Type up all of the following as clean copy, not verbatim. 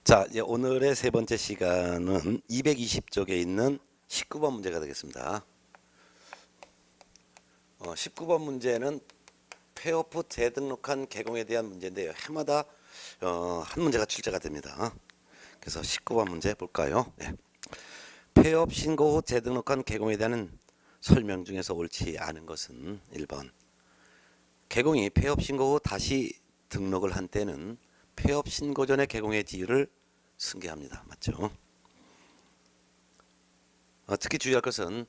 자, 이제 오늘의 세 번째 시간은 220쪽에 있는 19번 문제가 되겠습니다. 19번 문제는 폐업 후 재등록한 개공에 대한 문제인데요. 해마다 한 문제가 출제가 됩니다. 그래서 19번 문제 볼까요? 네. 폐업 신고 후 재등록한 개공에 대한 설명 중에서 옳지 않은 것은 1번. 개공이 폐업 신고 후 다시 등록을 한 때는 폐업 신고 전의 개공의 지위를 승계합니다. 맞죠? 특히 주의할 것은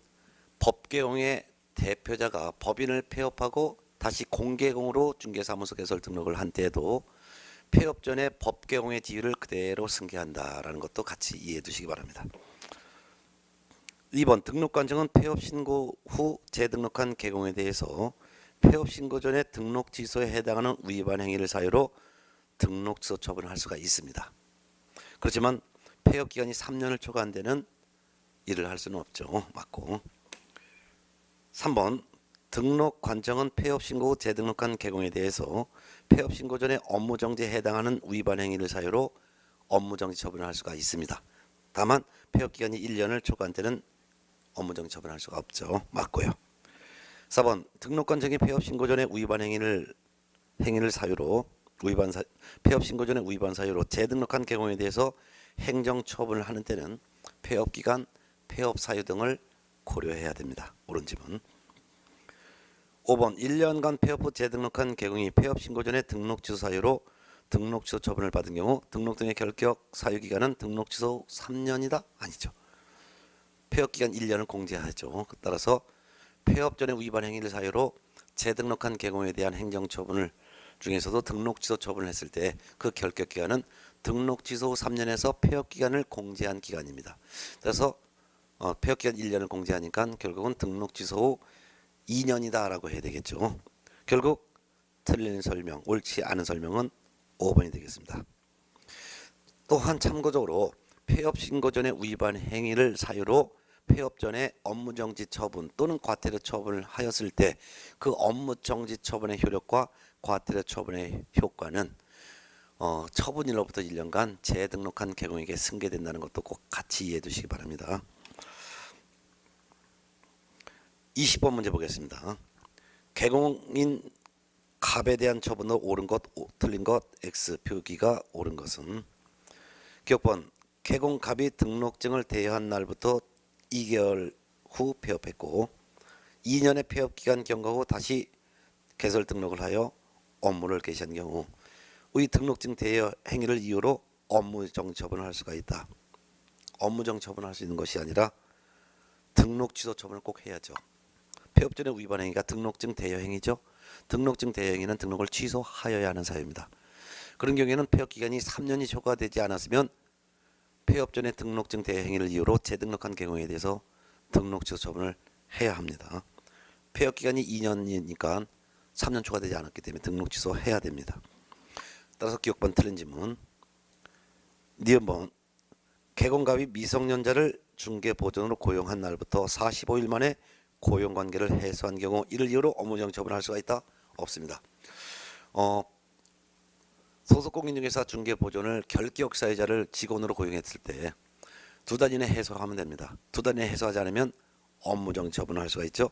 법개공의 대표자가 법인을 폐업하고 다시 공개공으로 중개사무소 개설 등록을 한 때에도 폐업 전에 법개공의 지위를 그대로 승계한다라는 것도 같이 이해해 두시기 바랍니다. 2번 등록관청은 폐업 신고 후 재등록한 개공에 대해서 폐업 신고 전에 등록 취소에 해당하는 위반 행위를 사유로 등록 취소 처분을 할 수가 있습니다. 그렇지만 폐업 기간이 3년을 초과한 데는 일을 할 수는 없죠. 맞고. 3번 등록 관청은 폐업 신고 후 재등록한 개공에 대해서 폐업 신고 전에 업무 정지에 해당하는 위반 행위를 사유로 업무 정지 처분을 할 수가 있습니다. 다만 폐업 기간이 1년을 초과한 때는 업무 정지 처분할 수가 없죠. 맞고요. 4번 등록 관청이 폐업 신고 전에 위반 행위를 사유로 폐업 신고 전에 위반 사유로 재등록한 개공에 대해서 행정 처분을 하는 때는 폐업 기간, 폐업 사유 등을 고려해야 됩니다. 옳은 지문. 5번 1년간 폐업 후 재등록한 개공이 폐업 신고 전에 등록 취소 사유로 등록 취소 처분을 받은 경우 등록 등의 결격 사유 기간은 등록 취소 3년이다? 아니죠. 폐업 기간 1년을 공제하죠. 따라서 폐업 전에 위반 행위를 사유로 재등록한 개공에 대한 행정 처분을 중에서도 등록 취소 처분을 했을 때 그 결격 기간은 등록 취소 후 3년에서 폐업 기간을 공제한 기간입니다. 그래서 폐업 기간 1년을 공제하니까 결국은 등록 취소 후 2년이다라고 해야 되겠죠. 결국 틀린 설명, 옳지 않은 설명은 5번이 되겠습니다. 또한 참고적으로 폐업 신고 전에 위반 행위를 사유로 폐업 전에 업무정지 처분 또는 과태료 처분을 하였을 때 그 업무정지 처분의 효력과 과태료 처분의 효과는 처분일로부터 1년간 재등록한 개공에게 승계된다는 것도 꼭 같이 이해해 두시기 바랍니다. 20번 문제 보겠습니다. 개공인 갑에 대한 처분으로 옳은 것, 틀린 것, X 표기가 옳은 것은 기억번 개공갑이 등록증을 대여한 날부터 2개월 후 폐업했고 2년의 폐업기간 경과 후 다시 개설 등록을 하여 업무를 개시한 경우 의 등록증 대여 행위를 이유로 업무정지 처분을 할 수가 있다. 업무정지 처분을 할 수 있는 것이 아니라 등록 취소 처분을 꼭 해야죠. 폐업 전에 위반 행위가 등록증 대여 행위죠. 등록증 대여 행위는 등록을 취소하여야 하는 사유입니다. 그런 경우에는 폐업 기간이 3년이 초과되지 않았으면 폐업 전에 등록증 대여 행위를 이유로 재등록한 개공에 대해서 등록 취소 처분을 해야 합니다. 폐업 기간이 2년이니까 3년 초과되지 않았기 때문에 등록 취소해야 됩니다. 따라서 기억번 틀린 지문. 니은번 개공갑이 미성년자를 중개보전으로 고용한 날부터 45일 만에 고용관계를 해소한 경우 이를 이유로 업무정지 처분할 수가 있다? 없습니다. 소속공인중개사 중개보전을 결격 사유자를 직원으로 고용했을 때 2달 이내 해소하면 됩니다. 2달 이내 해소하지 않으면 업무정지 처분을 할 수가 있죠.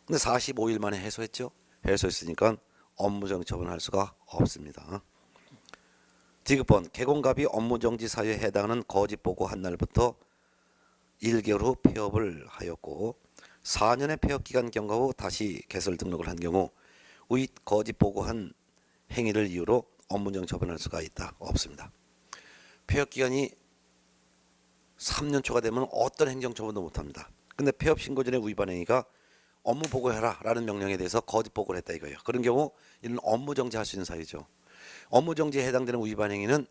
근데 45일 만에 해소했죠. 해소했으니까 업무정지 처분할 수가 없습니다. 디귿번 개공갑이 업무정지 사유에 해당하는 거짓 보고한 날부터 1개월 후 폐업을 하였고 4년의 폐업기간 경과 후 다시 개설 등록을 한 경우 의 거짓 보고한 행위를 이유로 업무정지 처분할 수가 있다. 없습니다. 폐업기간이 3년 초과되면 어떤 행정처분도 못합니다. 근데 폐업 신고 전에 위반 행위가 업무 보고해라 라는 명령에 대해서 거짓 보고를 했다 이거예요. 그런 경우 이는 업무정지 할 수 있는 사유죠. 업무정지에 해당되는 위반 행위는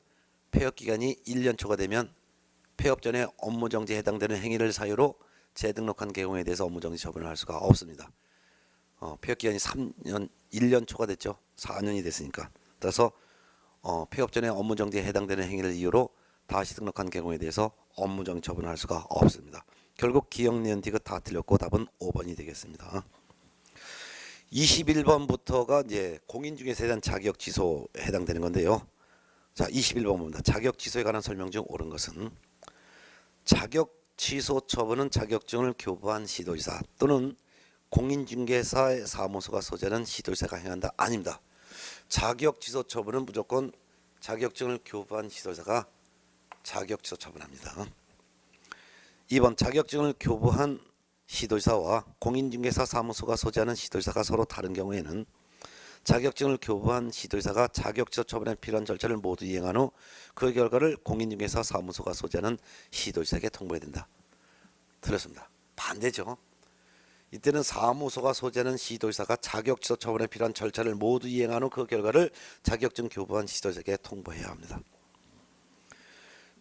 폐업기간이 1년 초과되면 폐업 전에 업무정지에 해당되는 행위를 사유로 재등록한 개공에 대해서 업무정지 처분을 할 수가 없습니다. 폐업기간이 3년, 1년 초과됐죠. 4년이 됐으니까. 따라서 폐업 전에 업무정지에 해당되는 행위를 이유로 다시 등록한 개공에 대해서 업무정지 처분을 할 수가 없습니다. 결국 기억, 니은, 디귿 다 틀렸고 답은 5번이 되겠습니다. 21번부터가 이제 공인중개사에 대한 자격 취소에 해당되는 건데요. 자, 21번입니다. 자격 취소에 관한 설명 중 옳은 것은 자격 취소 처분은 자격증을 교부한 시도지사 또는 공인중개사의 사무소가 소재는 시도지사가 행한다. 아닙니다. 자격 취소 처분은 무조건 자격증을 교부한 시도지사가 자격 취소 처분합니다. 2번 자격증을 교부한 시도지사와 공인중개사 사무소가 소재하는 시도지사가 서로 다른 경우에는 자격증을 교부한 시도지사가 자격 취소 처분에 필요한 절차를 모두 이행한 후 그 결과를 공인중개사 사무소가 소재하는 시도지사에게 통보해야 된다. 틀렸습니다. 반대죠. 이때는 사무소가 소재하는 시도지사가 자격 취소 처분에 필요한 절차를 모두 이행한 후 그 결과를 자격증 교부한 시도지사에게 통보해야 합니다.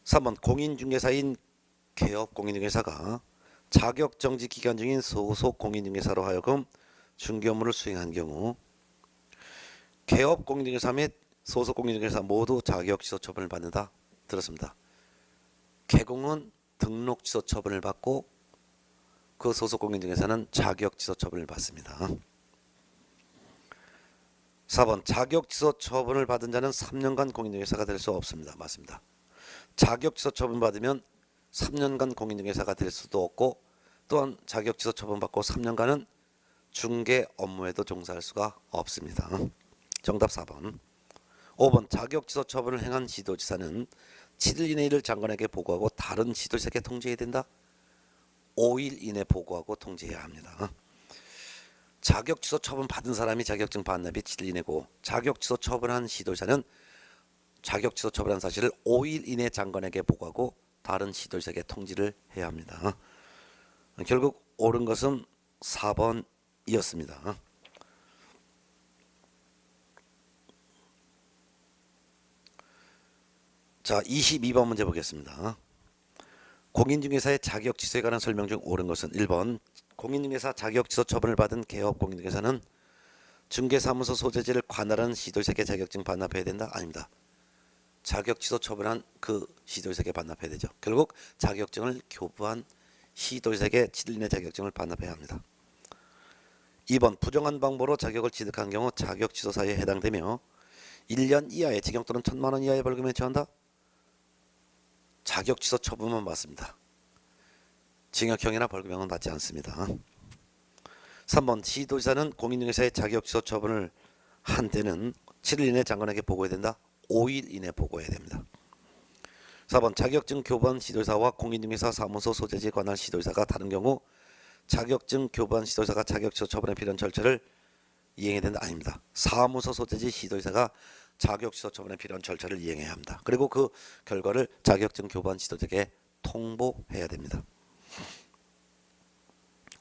3번 공인중개사인 개업 공인중개사가 자격정지 기간 중인 소속 공인중개사로 하여금 중개 업무를 수행한 경우 개업 공인중개사 및 소속 공인중개사 모두 자격 취소 처분을 받는다. 들었습니다. 개공은 등록 취소 처분을 받고 그 소속 공인중개사는 자격 취소 처분을 받습니다. 4번 자격 취소 처분을 받은 자는 3년간 공인중개사가 될 수 없습니다. 맞습니다. 자격 취소 처분 받으면 3년간 공인중개사가 될 수도 없고 또한 자격 취소 처분 받고 3년간은 중개 업무에도 종사할 수가 없습니다. 정답 4번. 5번 자격 취소 처분을 행한 시도지사는 7일 이내 이를 장관에게 보고하고 다른 시도지사에게 통지해야 된다. 5일 이내 보고하고 통지해야 합니다. 자격 취소 처분 받은 사람이 자격증 반납이 7일 이내고 자격 취소 처분한 시도지사는 자격 취소 처분한 사실을 5일 이내 장관에게 보고하고 다른 시도지사에게 통지를 해야 합니다. 결국 옳은 것은 4번이었습니다. 자, 22번 문제 보겠습니다. 공인중개사의 자격 취소에 관한 설명 중 옳은 것은 1번 공인중개사 자격 취소 처분을 받은 개업 공인중개사는 중개사무소 소재지를 관할하는 시도지사에게 자격증 반납해야 된다. 아닙니다. 자격 취소 처분한 그 시도지사에게 반납해야 되죠. 결국 자격증을 교부한 시도지사에게 7일 이내 자격증을 반납해야 합니다. 2번 부정한 방법으로 자격을 취득한 경우 자격 취소 사유에 해당되며 1년 이하의 징역 또는 1,000만 원 이하의 벌금에 처한다. 자격 취소 처분만 받습니다. 징역형이나 벌금형은 받지 않습니다. 3번 시도지사는 공인중개사의 자격 취소 처분을 한 때는 7일 이내 장관에게 보고해야 된다. 5일 이내 보고해야 됩니다. 4번 자격증 교부한 시도지사와 공인중개사 사무소 소재지에 관한 시도지사가 다른 경우 자격증 교부한 시도지사가 자격 취소 처분에 필요한 절차를 이행해야 된다. 아닙니다. 사무소 소재지 시도지사가 자격 취소 처분에 필요한 절차를 이행해야 합니다. 그리고 그 결과를 자격증 교부한 시도지사에게 통보해야 됩니다.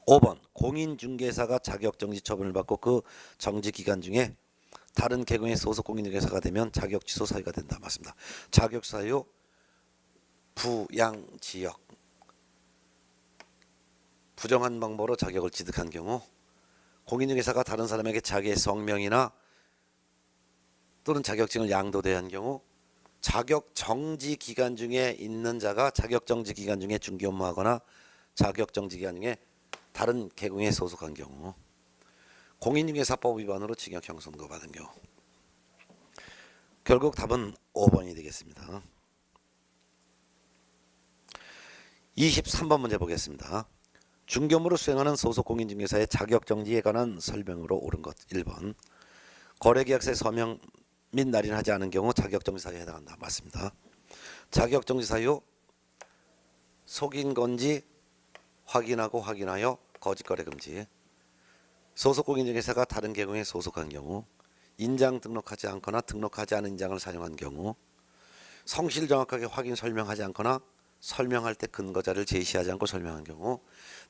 5번 공인중개사가 자격정지 처분을 받고 그 정지 기간 중에 다른 계층의 소속 공인중개사가 되면 자격 취소 사유가 된다. 맞습니다. 자격 사유 부양지역 부정한 방법으로 자격을 취득한 경우 공인중개사가 다른 사람에게 자기의 성명이나 또는 자격증을 양도대한 경우 자격정지 기간 중에 있는 자가 자격정지 기간 중에 중개 업무하거나 자격정지 기간 중에 다른 계층에 소속한 경우 공인중개사법 위반으로 징역형 선고받은 경우 결국 답은 5번이 되겠습니다. 23번 문제 보겠습니다. 중개 업무를 수행하는 소속 공인중개사의 자격정지에 관한 설명으로 옳은 것 1번 거래계약서에 서명 및 날인하지 않은 경우 자격정지 사유에 해당한다. 맞습니다. 자격정지 사유 속인 건지 확인하고 확인하여 거짓거래 금지 소속 공인중개사가 다른 계층에 소속한 경우 인장 등록하지 않거나 등록하지 않은 인장을 사용한 경우 성실 정확하게 확인 설명하지 않거나 설명할 때 근거자를 제시하지 않고 설명한 경우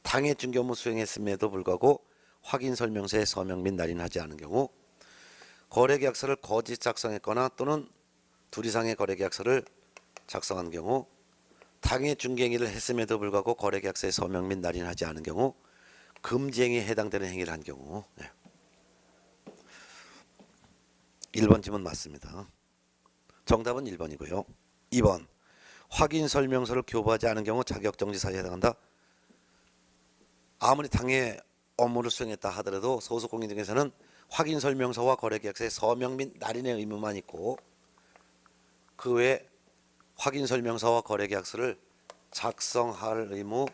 당해 중개 업무 수행했음에도 불구하고 확인 설명서에 서명 및 날인하지 않은 경우 거래계약서를 거짓 작성했거나 또는 둘 이상의 거래계약서를 작성한 경우 당해 중개행위를 했음에도 불구하고 거래계약서에 서명 및 날인하지 않은 경우 금지행위에 해당되는 행위를 한 경우 1번 질문 맞습니다. 정답은 1번이고요. 2번 확인 설명서를 교부하지 않은 경우 자격정지 사유에 해당한다. 아무리 당해 업무를 수행했다 하더라도 소속 공인중개사는 확인 설명서와 거래계약서에 서명 및 날인의 의무만 있고 그 외 확인설명서와 거래계약서를 작성할 의무,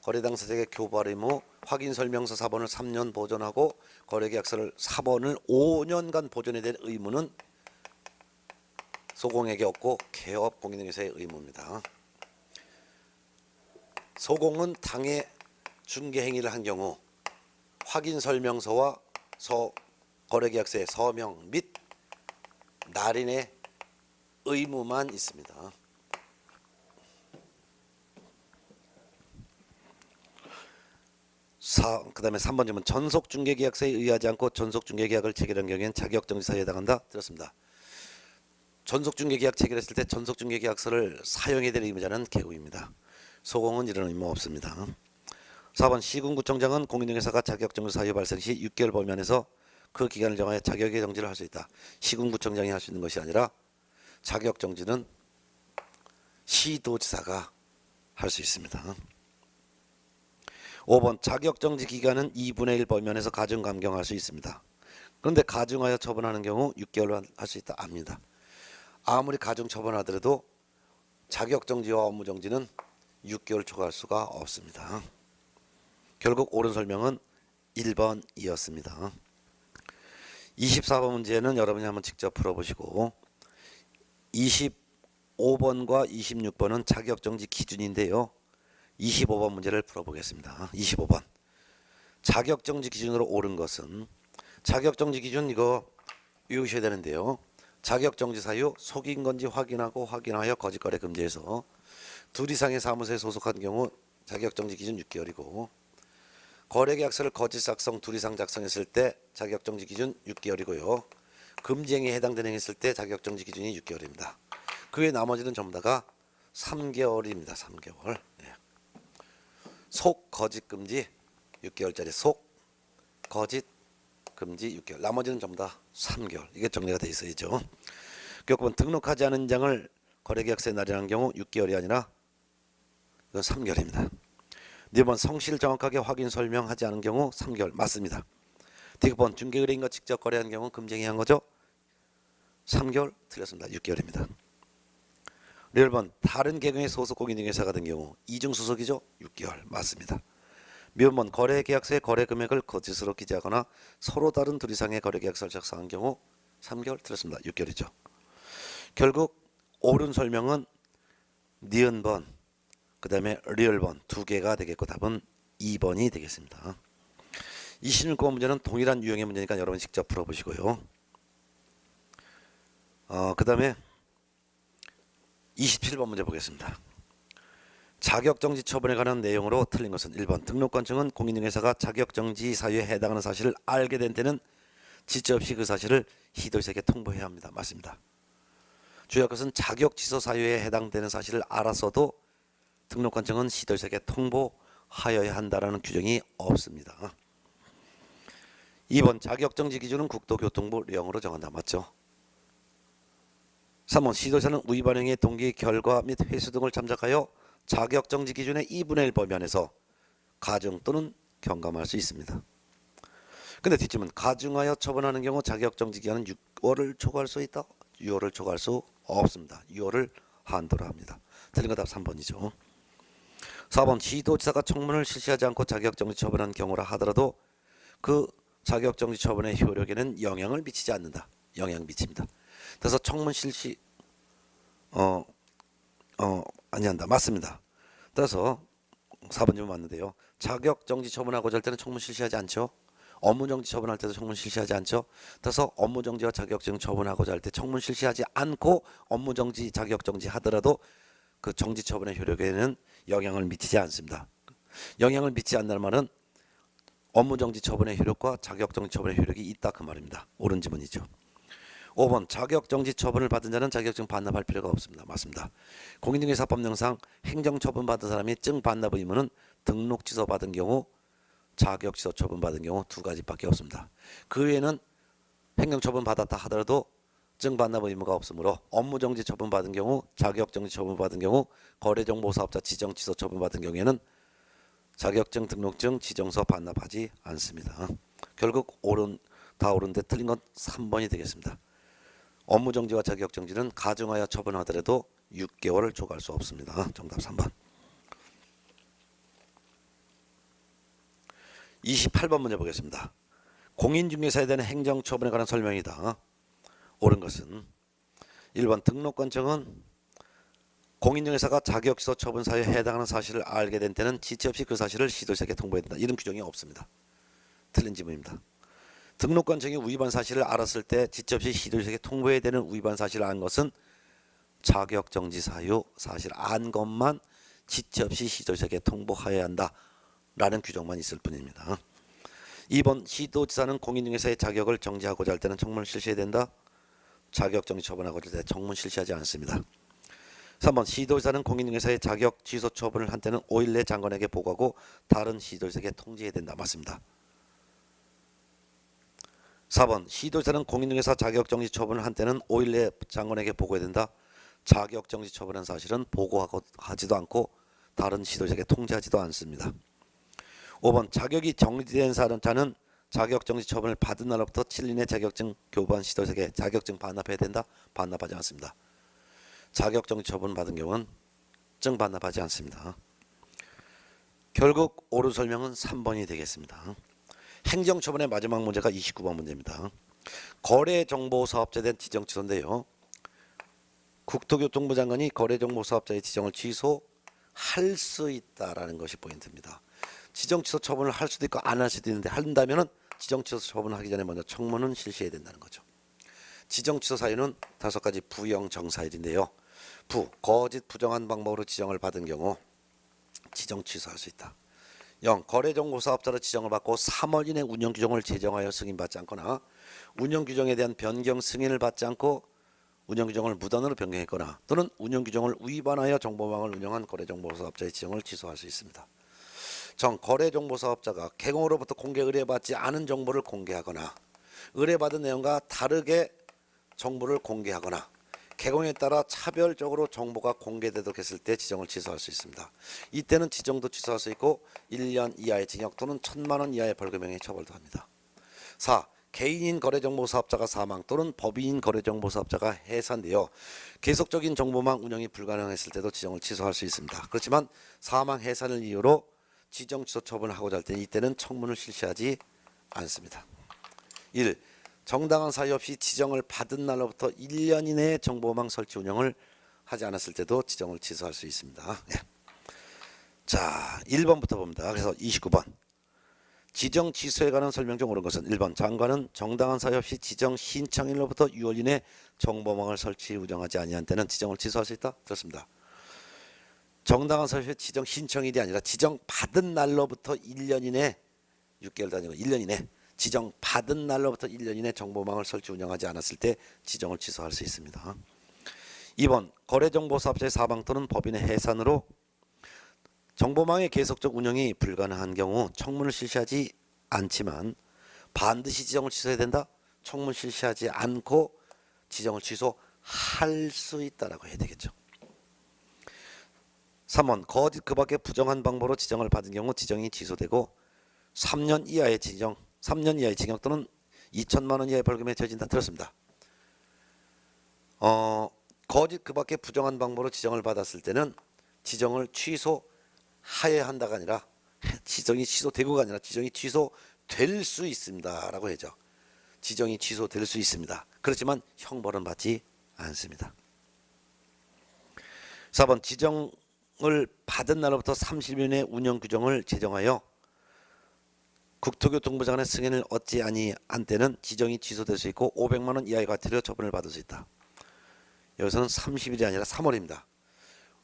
거래 당사자에게 교부할 의무, 확인설명서 사본을 3년 보존하고 거래계약서를 사본을 5년간 보존해야 될 의무는 소공에게 없고 개업 공인중개사의 의무입니다. 소공은 당해 중개 행위를 한 경우 확인설명서와 거래계약서의 서명 및 날인의 의무만 있습니다. 그 다음에 3번 질문. 전속중개계약서에 의하지 않고 전속중개계약을 체결한 경우에는 자격정지 사유에 해당한다. 들었습니다. 전속중개계약 체결했을 때 전속중개계약서를 사용해야 될 의무자는 개구입니다. 소공은 이런 의무 없습니다. 4번 시군구청장은 공인중개사가 자격정지 사유 발생 시 6개월 범위 안에서 그 기간을 정하여 자격의 정지를 할 수 있다. 시군구청장이 할 수 있는 것이 아니라 자격정지는 시도지사가 할 수 있습니다. 5번 자격정지 기간은 2분의 1 범위 안에서 가중 감경할 수 있습니다. 그런데 가중하여 처분하는 경우 6개월 할 수 있다. 압니다. 아무리 가중 처분하더라도 자격정지와 업무정지는 6개월 초과할 수가 없습니다. 결국 옳은 설명은 1번이었습니다. 24번 문제는 여러분이 한번 직접 풀어보시고 25번과 26번은 자격정지 기준인데요. 25번 문제를 풀어보겠습니다. 25번 자격정지 기준으로 옳은 것은 자격정지 기준 이거 외우셔야 되는데요. 자격정지 사유 속인 건지 확인하여 거짓거래 금지해서 둘 이상의 사무소에 소속한 경우 자격정지 기준 6개월이고 거래계약서를 거짓 작성 둘 이상 작성했을 때 자격정지 기준 6개월이고요. 금지행위에 해당되는 행위 했을 때 자격정지 기준이 6개월입니다. 그 외 나머지는 전부 다가 3개월입니다. 3개월. 네. 속 거짓 금지 6개월짜리 속 거짓 금지 6개월. 나머지는 전부 다 3개월. 이게 정리가 되어 있어야죠. 교권 등록하지 않은 장을 거래계약서에 날인한 경우 6개월이 아니라 이건 3개월입니다. 4번 성실 정확하게 확인 설명하지 않은 경우 3개월. 맞습니다. 디귿번 중개의뢰인과 직접 거래한 경우 금쟁이한 거죠. 3개월. 틀렸습니다. 6개월입니다. 1번 다른 계경의 소속 공인중개사가 된 경우 이중소속이죠. 6개월. 맞습니다. 미번번 거래계약서에 거래금액을 거짓으로 기재하거나 서로 다른 둘 이상의 거래계약서를 작성한 경우 3개월. 틀렸습니다. 6개월이죠. 결국 옳은 설명은 니은번 그 다음에 리얼번 두 개가 되겠고 답은 2번이 되겠습니다. 26번 문제는 동일한 유형의 문제니까 여러분 직접 풀어보시고요. 그 다음에 27번 문제 보겠습니다. 자격정지 처분에 관한 내용으로 틀린 것은 1번 등록관청은 공인중개사가 자격정지 사유에 해당하는 사실을 알게 된 때는 지체 없이 그 사실을 시도지사에게 통보해야 합니다. 맞습니다. 주의할 것은 자격취소 사유에 해당되는 사실을 알았어도 등록관청은 시도지사에게 통보하여야 한다는 규정이 없습니다. 2번 자격정지 기준은 국토교통부 령으로 정한다. 맞죠? 3번 시도지사는 위반 행위의 동기, 결과 및 횟수 등을 참작하여 자격정지 기준의 2분의 1 범위 안에서 가중 또는 경감할 수 있습니다. 근데 뒷집은 가중하여 처분하는 경우 자격정지 기간은 6월을 초과할 수 있다. 6월을 초과할 수 없습니다. 6월을 한도로 합니다. 틀린 거 답 3번이죠. 4번 시도지사가 청문을 실시하지 않고 자격정지 처분한 경우라 하더라도 그 자격정지 처분의 효력에는 영향을 미치지 않는다. 영향 미칩니다. 그래서 청문 실시 아니한다. 맞습니다. 따라서 4번 질문 맞는데요. 자격정지 처분하고자 할 때는 청문 실시하지 않죠. 업무정지 처분할 때도 청문 실시하지 않죠. 따라서 업무정지와 자격정지 처분하고자 할 때 청문 실시하지 않고 업무정지 자격정지 하더라도 그 정지 처분의 효력에는 영향을 미치지 않습니다. 영향을 미치지 않는다는 말은 업무정지 처분의 효력과 자격정지 처분의 효력이 있다 그 말입니다. 옳은 지문이죠. 5번 자격정지 처분을 받은 자는 자격증 반납할 필요가 없습니다. 맞습니다. 공인중개사법령상 행정처분 받은 사람이 증 반납 의무는 등록 취소 받은 경우 자격취소 처분 받은 경우 두 가지밖에 없습니다. 그 외에는 행정처분 받았다 하더라도 증 반납 의무가 없으므로 업무정지 처분 받은 경우 자격정지 처분 받은 경우 거래정보사업자 지정 취소 처분 받은 경우에는 자격증 등록증 지정서 반납하지 않습니다. 결국 다 옳은데 틀린 건 3번이 되겠습니다. 업무 정지와 자격 정지는 가중하여 처분하더라도 6개월을 초과할 수 없습니다. 정답 3번. 28번 문제 보겠습니다. 공인중개사에 대한 행정처분에 관한 설명이다. 옳은 것은 1번 등록관청은 공인중개사가 자격지소 처분 사유에 해당하는 사실을 알게 된 때는 지체 없이 그 사실을 시도자에게 통보해야 된다. 이런 규정이 없습니다. 틀린 지문입니다. 등록관청이 위반 사실을 알았을 때 지체 없이 시도자에게 통보해야 되는 위반 사실을 안 것은 자격정지 사유 사실 안 것만 지체 없이 시도자에게 통보해야 한다. 라는 규정만 있을 뿐입니다. 2번 시도지사는 공인중개사의 자격을 정지하고자 할 때는 청문을 실시해야 된다. 자격정지 처분하고자 할 때 청문 실시하지 않습니다. 3번 시도지사는 공인중개사의 자격 취소 처분을 한 때는 5일 내 장관에게 보고하고 다른 시도지사에게 통지해야 된다. 맞습니다. 4번 시도지사는 공인중개사 자격정지 처분을 한 때는 5일 내 장관에게 보고해야 된다. 자격정지 처분한 사실은 보고하지도 않고 다른 시도지사에게 통지하지도 않습니다. 5번 자격이 정지된 사람자는 자격정지 처분을 받은 날로부터 7일 내 자격증 교부한 시도자에게 자격증 반납해야 된다. 반납하지 않습니다. 자격정지 처분 받은 경우는 증 반납하지 않습니다. 결국 옳은 설명은 3번이 되겠습니다. 행정처분의 마지막 문제가 29번 문제입니다. 거래정보사업자에 대한 지정 취소인데요. 국토교통부 장관이 거래정보사업자의 지정을 취소할 수 있다라는 것이 포인트입니다. 지정 취소 처분을 할 수도 있고 안 할 수도 있는데 한다면은 지정 취소 처분을 하기 전에 먼저 청문은 실시해야 된다는 거죠. 지정 취소 사유는 5가지 부영 정사일인데요. 부, 거짓 부정한 방법으로 지정을 받은 경우 지정 취소할 수 있다. 0. 거래정보사업자로 지정을 받고 3월 이내 운영규정을 제정하여 승인받지 않거나 운영규정에 대한 변경 승인을 받지 않고 운영규정을 무단으로 변경했거나 또는 운영규정을 위반하여 정보망을 운영한 거래정보사업자의 지정을 취소할 수 있습니다. 정. 거래정보사업자가 개공으로부터 공개 의뢰받지 않은 정보를 공개하거나 의뢰받은 내용과 다르게 정보를 공개하거나 개공에 따라 차별적으로 정보가 공개되도록 했을 때 지정을 취소할 수 있습니다. 이때는 지정도 취소할 수 있고 1년 이하의 징역 또는 1,000만 원 이하의 벌금형에 처벌도 합니다. 4. 개인인 거래정보사업자가 사망 또는 법인인 거래정보사업자가 해산되어 계속적인 정보망 운영이 불가능했을 때도 지정을 취소할 수 있습니다. 그렇지만 사망 해산을 이유로 지정 취소 처분을 하고자 할 때 이때는 청문을 실시하지 않습니다. 1. 정당한 사유 없이 지정을 받은 날로부터 1년 이내에 정보망 설치 운영을 하지 않았을 때도 지정을 취소할 수 있습니다. 예. 자, 1번부터 봅니다. 그래서 29번. 지정 취소에 관한 설명 중 옳은 것은 1번 장관은 정당한 사유 없이 지정 신청일로부터 6월 이내 정보망을 설치 운영하지 아니한 때는 지정을 취소할 수 있다. 그렇습니다. 정당한 사유 지정 신청일이 아니라 지정 받은 날로부터 1년 이내 6개월도 아니고 1년 이내 지정 받은 날로부터 1년 이내 정보망을 설치 운영하지 않았을 때 지정을 취소할 수 있습니다. 2번 거래정보사업자의 사망 또는 법인의 해산으로 정보망의 계속적 운영이 불가능한 경우 청문을 실시하지 않지만 반드시 지정을 취소해야 된다. 청문 실시하지 않고 지정을 취소할 수 있다라고 해야 되겠죠. 3번 거짓 그 밖에 부정한 방법으로 지정을 받은 경우 지정이 취소되고 3년 이하의 징역 또는 2,000만 원 이하의 벌금에 처해진다. 들었습니다. 거짓 그 밖에 부정한 방법으로 지정을 받았을 때는 지정을 취소하여야 한다가 아니라 지정이 취소되고가 아니라 지정이 취소될 수 있습니다라고 해죠. 지정이 취소될 수 있습니다. 그렇지만 형벌은 받지 않습니다. 4번 지정을 받은 날로부터 30일 내 운영 규정을 제정하여 국토교통부 장관의 승인을 얻지 아니한 때는 지정이 취소될 수 있고 500만 원 이하의 과태료 처분을 받을 수 있다. 여기서는 30일이 아니라 3월입니다.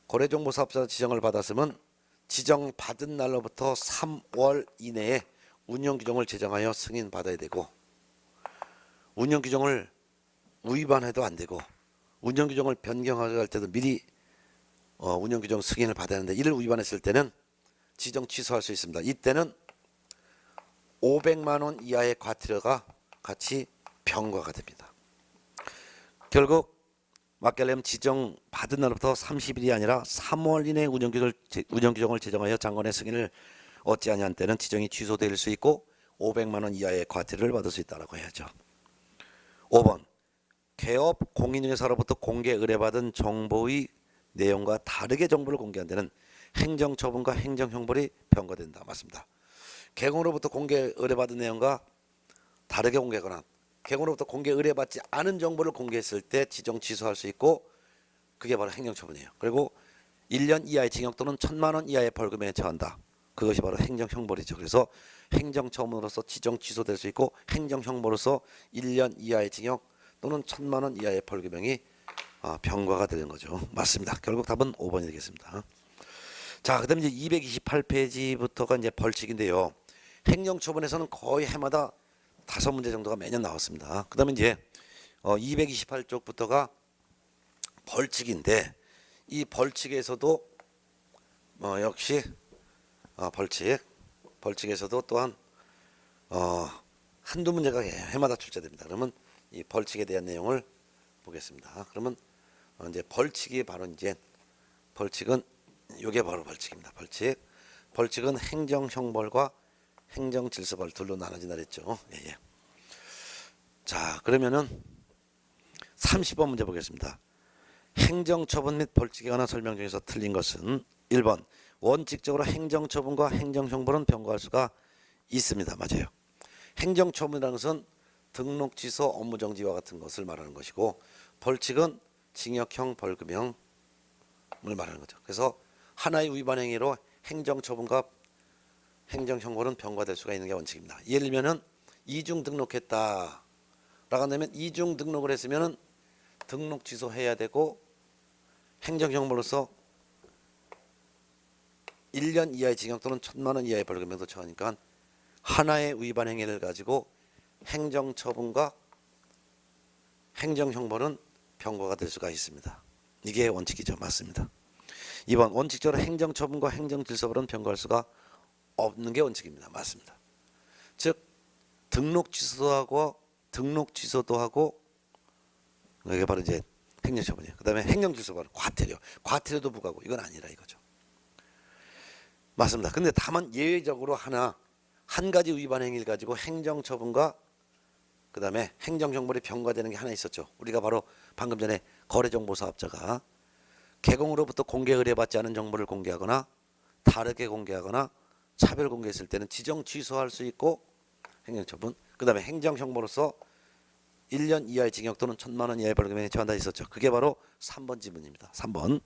거래정보사업자 지정을 받았으면 지정받은 날로부터 3월 이내에 운영규정을 제정하여 승인받아야 되고 운영규정을 위반해도 안 되고 운영규정을 변경하려 할 때도 미리 운영규정 승인을 받아야 하는데 이를 위반했을 때는 지정 취소할 수 있습니다. 이때는 500만 원 이하의 과태료가 같이 병과가 됩니다. 결국 맡기려면 지정 받은 날부터 30일이 아니라 3월 이내 운영규정을 제정하여 장관의 승인을 얻지 아니한 때는 지정이 취소될 수 있고 500만 원 이하의 과태료를 받을 수 있다고 해야죠. 5번 개업 공인중개사로부터 공개 의뢰받은 정보의 내용과 다르게 정보를 공개한 데는 행정처분과 행정형벌이 병과된다. 맞습니다. 개공으로부터 공개 의뢰받은 내용과 다르게 공개하거나 개공으로부터 공개 의뢰받지 않은 정보를 공개했을 때 지정 취소할 수 있고 그게 바로 행정처분이에요. 그리고 1년 이하의 징역 또는 1,000만 원 이하의 벌금에 처한다. 그것이 바로 행정형벌이죠. 그래서 행정처분으로서 지정 취소될 수 있고 행정형벌로서 1년 이하의 징역 또는 1,000만 원 이하의 벌금형이 병과가 되는 거죠. 맞습니다. 결국 답은 5번이 되겠습니다. 자, 그다음에 이제 228페이지부터가 이제 벌칙인데요. 행정처분에서는 거의 해마다 5문제 정도가 매년 나왔습니다. 그다음에 이제 228쪽부터가 벌칙인데 이 벌칙에서도 역시 벌칙에서도 또한 한두 문제가 해마다 출제됩니다. 그러면 이 벌칙에 대한 내용을 보겠습니다. 그러면 이제 벌칙이 바로 이제 벌칙은 이게 바로 벌칙입니다. 벌칙은 행정형벌과 행정질서벌 둘로 나눠진다 그랬죠. 예. 자, 그러면은 30번 문제 보겠습니다. 행정처분 및 벌칙에 관한 설명 중에서 틀린 것은 1번 원칙적으로 행정처분과 행정형벌은 병과할 수가 있습니다. 맞아요. 행정처분이라는 것은 등록 취소, 업무정지와 같은 것을 말하는 것이고 벌칙은 징역형, 벌금형을 말하는 거죠. 그래서 하나의 위반 행위로 행정처분과 행정형벌은 병과될 수가 있는 게 원칙입니다. 예를 들면은 이중 등록했다 라고 한다면 이중 등록을 했으면은 등록 취소해야 되고 행정형벌로서 1년 이하의 징역 또는 1,000만 원 이하의 벌금형도 처하니까 하나의 위반 행위를 가지고 행정처분과 행정형벌은 병과가 될 수가 있습니다. 이게 원칙이죠. 맞습니다. 2번 원칙적으로 행정처분과 행정질서벌은 병과할 수가 없는 게 원칙입니다. 맞습니다. 즉 등록 취소도 하고 이게 바로 이제 행정처분이에요. 그다음에 행정질서벌 과태료도 부과하고 이건 아니라 이거죠. 맞습니다. 근데 다만 예외적으로 한 가지 위반 행위를 가지고 행정처분과 그다음에 행정형벌이 병과되는 게 하나 있었죠. 우리가 바로 방금 전에 거래정보사업자가 개공으로부터 공개 의뢰받지 않은 정보를 공개하거나 다르게 공개하거나 차별 공개했을 때는 지정 취소할 수 있고 행정처분, 그다음에 행정형벌로서 1년 이하의 징역 또는 1,000만 원 이하의 벌금에 처한다 있었죠. 그게 바로 3번 지문입니다. 3번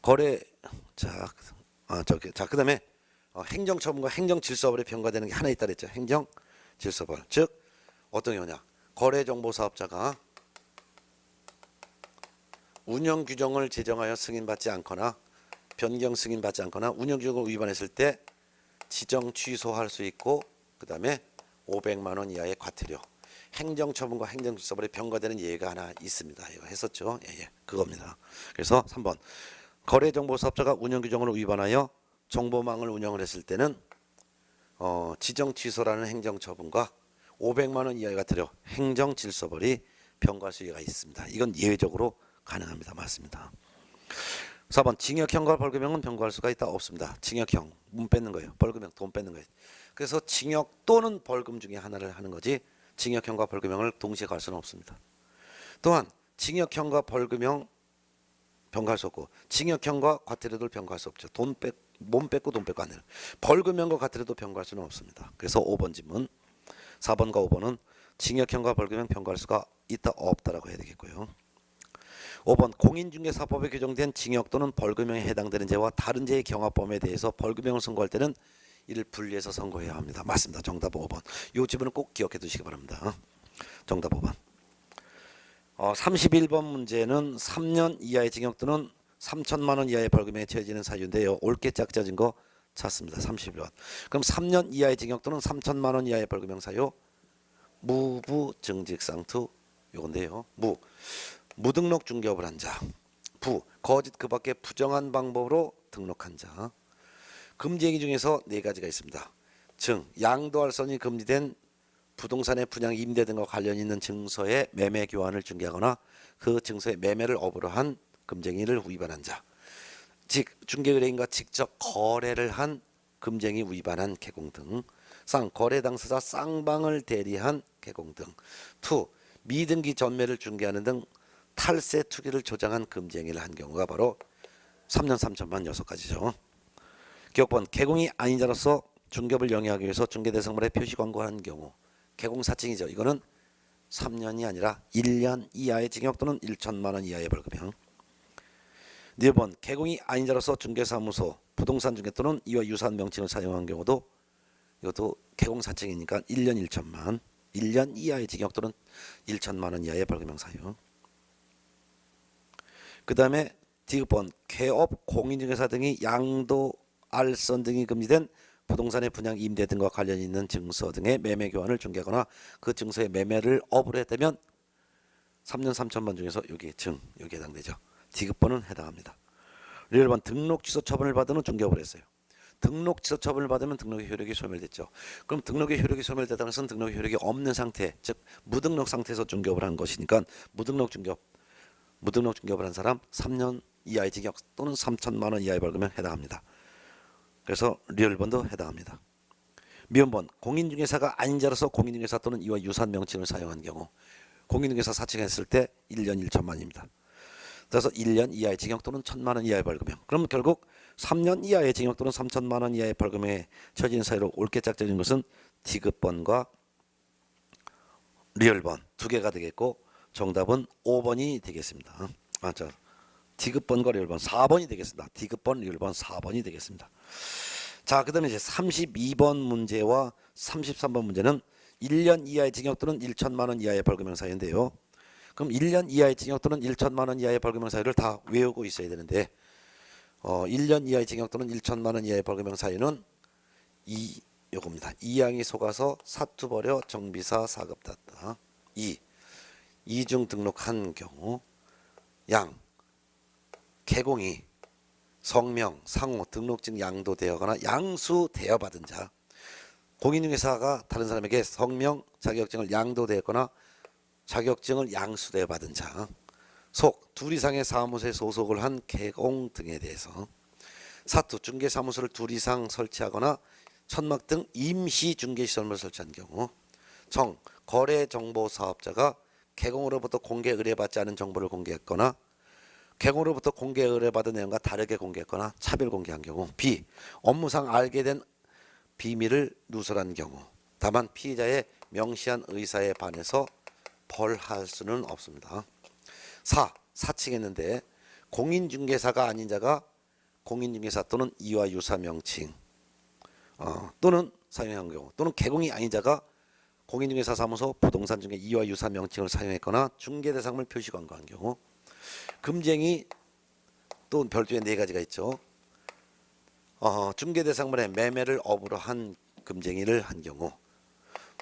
거래 그다음에 행정처분과 행정질서벌에 병과되는 게 하나 있다 그랬죠. 행정질서벌. 즉 어떤 경우냐? 거래정보사업자가 운영규정을 제정하여 승인받지 않거나 변경 승인받지 않거나 운영규정을 위반했을 때 지정 취소할 수 있고 그다음에 500만 원 이하의 과태료. 행정처분과 행정질서벌에 병과되는 예가 하나 있습니다. 이거 했었죠. 예, 그겁니다. 그래서 3번 거래정보사업자가 운영규정을 위반하여 정보망을 운영을 했을 때는 지정 취소라는 행정처분과 500만 원 이하의 과태료, 행정질서벌이 병과할 수가 있습니다. 이건 예외적으로 가능합니다. 맞습니다. 4번 징역형과 벌금형은 병과할 수가 있다 없습니다. 징역형 문 뺏는 거예요. 벌금형 돈 뺏는 거예요. 그래서 징역 또는 벌금 중에 하나를 하는 거지 징역형과 벌금형을 동시에 갈 수는 없습니다. 또한 징역형과 벌금형 병과할 수 없고 징역형과 과태료도 병과할 수 없죠. 몸 뺏고 돈 뺏고 안 돼요. 벌금형과 과태료도 병과할 수는 없습니다. 그래서 5번 질문 4번과 5번은 징역형과 벌금형 병과할 수가 있다 없다라고 해야 되겠고요. 5번 공인중개사법에 규정된 징역 또는 벌금형에 해당되는 죄와 다른 죄의 경합범에 대해서 벌금형을 선고할 때는 이를 분리해서 선고해야 합니다. 맞습니다. 정답 5번. 이 지문은 꼭 기억해 두시기 바랍니다. 정답 5번. 31번 문제는 3년 이하의 징역 또는 3천만 원 이하의 벌금에 처해지는 사유인데요. 옳게 짝짜진 거 찾습니다. 31번. 그럼 3년 이하의 징역 또는 3천만 원 이하의 벌금형 사유 무부 증직상투 요건데요. 무등록 중개업을 한 자. 거짓 그 밖에 부정한 방법으로 등록한 자. 금지 행위 중에서 4가지가 있습니다. 양도할 선이 금지된 부동산의 분양, 임대 등과 관련 있는 증서의 매매 교환을 중개하거나 그 증서의 매매를 업으로 한 금지 행위를 위반한 자. 즉 중개의뢰인과 직접 거래를 한 금지 행위 위반한 개공 등. 거래 당사자 쌍방을 대리한 개공 등. 미등기 전매를 중개하는 등 탈세 투기를 조장한 금지 행위를 한 경우가 바로 3년 3천만 6가지죠. 기억번 개공이 아닌 자로서 중개업을 영위하기 위해서 중개대상물에 표시 광고한 경우 개공사칭이죠. 이거는 3년이 아니라 1년 이하의 징역 또는 1천만 원 이하의 벌금형. 4번 개공이 아닌 자로서 중개사무소 부동산 중개 또는 이와 유사한 명칭을 사용한 경우도 이것도 개공사칭이니까 1년 1천만 1년 이하의 징역 또는 1천만 원 이하의 벌금형 사유. 그 다음에 디귿번 개업 공인중개사 등이 양도 알선 등이 금지된 부동산의 분양 임대 등과 관련이 있는 증서 등의 매매 교환을 중개하거나 그 증서의 매매를 업으로 했다면 3년 3천만 중에서 여기 여기에 해당되죠. 디귿번은 해당합니다. 1번 등록 취소 처분을 받은 후 중개업을 했어요. 등록 취소 처분을 받으면 등록의 효력이 소멸됐죠. 그럼 등록의 효력이 소멸되다는 것은 등록의 효력이 없는 상태, 즉 무등록 상태에서 중개업을 한 것이니까 무등록 중개업을 한 사람 3년 이하의 징역 또는 3천만 원 이하의 벌금에 해당합니다. 그래서 리얼번도 해당합니다. 미음번 공인중개사가 아닌 자로서 공인중개사 또는 이와 유사한 명칭을 사용한 경우 공인중개사 사칭했을 때 1년 1천만입니다. 그래서 1년 이하의 징역 또는 1천만 원 이하의 벌금형. 그럼 결국 3년 이하의 징역 또는 3천만 원 이하의 벌금에 처진 사유로 옳게 짝져진 것은 디귿번과 리얼번 두 개가 되겠고 정답은 5번이 되겠습니다. 디귿번과 리얼번 4번이 되겠습니다. 디귿번, 리얼번 4번이 되겠습니다. 자, 그 다음에 이제 32번 문제와 33번 문제는 1년 이하의 징역 또는 1천만 원 이하의 벌금형 사유인데요. 그럼 1년 이하의 징역 또는 1천만 원 이하의 벌금형 사유를 다 외우고 있어야 되는데 1년 이하의 징역 또는 1천만 원 이하의 벌금형 사유는 요겁니다. 이양이 속아서 사투 벌여 정비사 사급 땄다. 이중 등록한 경우 양 개공이 성명, 상호, 등록증 양도되어거나 양수되어 받은 자 공인중개사가 다른 사람에게 성명, 자격증을 양도되었거나 자격증을 양수되어 받은 자 속, 둘 이상의 사무소에 소속을 한 개공 등에 대해서 사투, 중개사무소를 둘 이상 설치하거나 천막 등 임시 중개시설물을 설치한 경우 정, 거래정보사업자가 개공으로부터 공개 의뢰받지 않은 정보를 공개했거나 개공으로부터 공개 의뢰받은 내용과 다르게 공개했거나 차별 공개한 경우 비. 업무상 알게 된 비밀을 누설한 경우 다만 피의자의 명시한 의사에 반해서 벌할 수는 없습니다. 4. 사칭했는데 공인중개사가 아닌 자가 공인중개사 또는 이와 유사 명칭 또는 사용한 경우 또는 개공이 아닌 자가 공인중개사 사무소 부동산 중개 이와 유사 명칭을 사용했거나 중개대상물 표시 광고한 경우 금쟁이 또 별도의 4가지가 있죠. 중개대상물의 매매를 업으로 한 금쟁이를 한 경우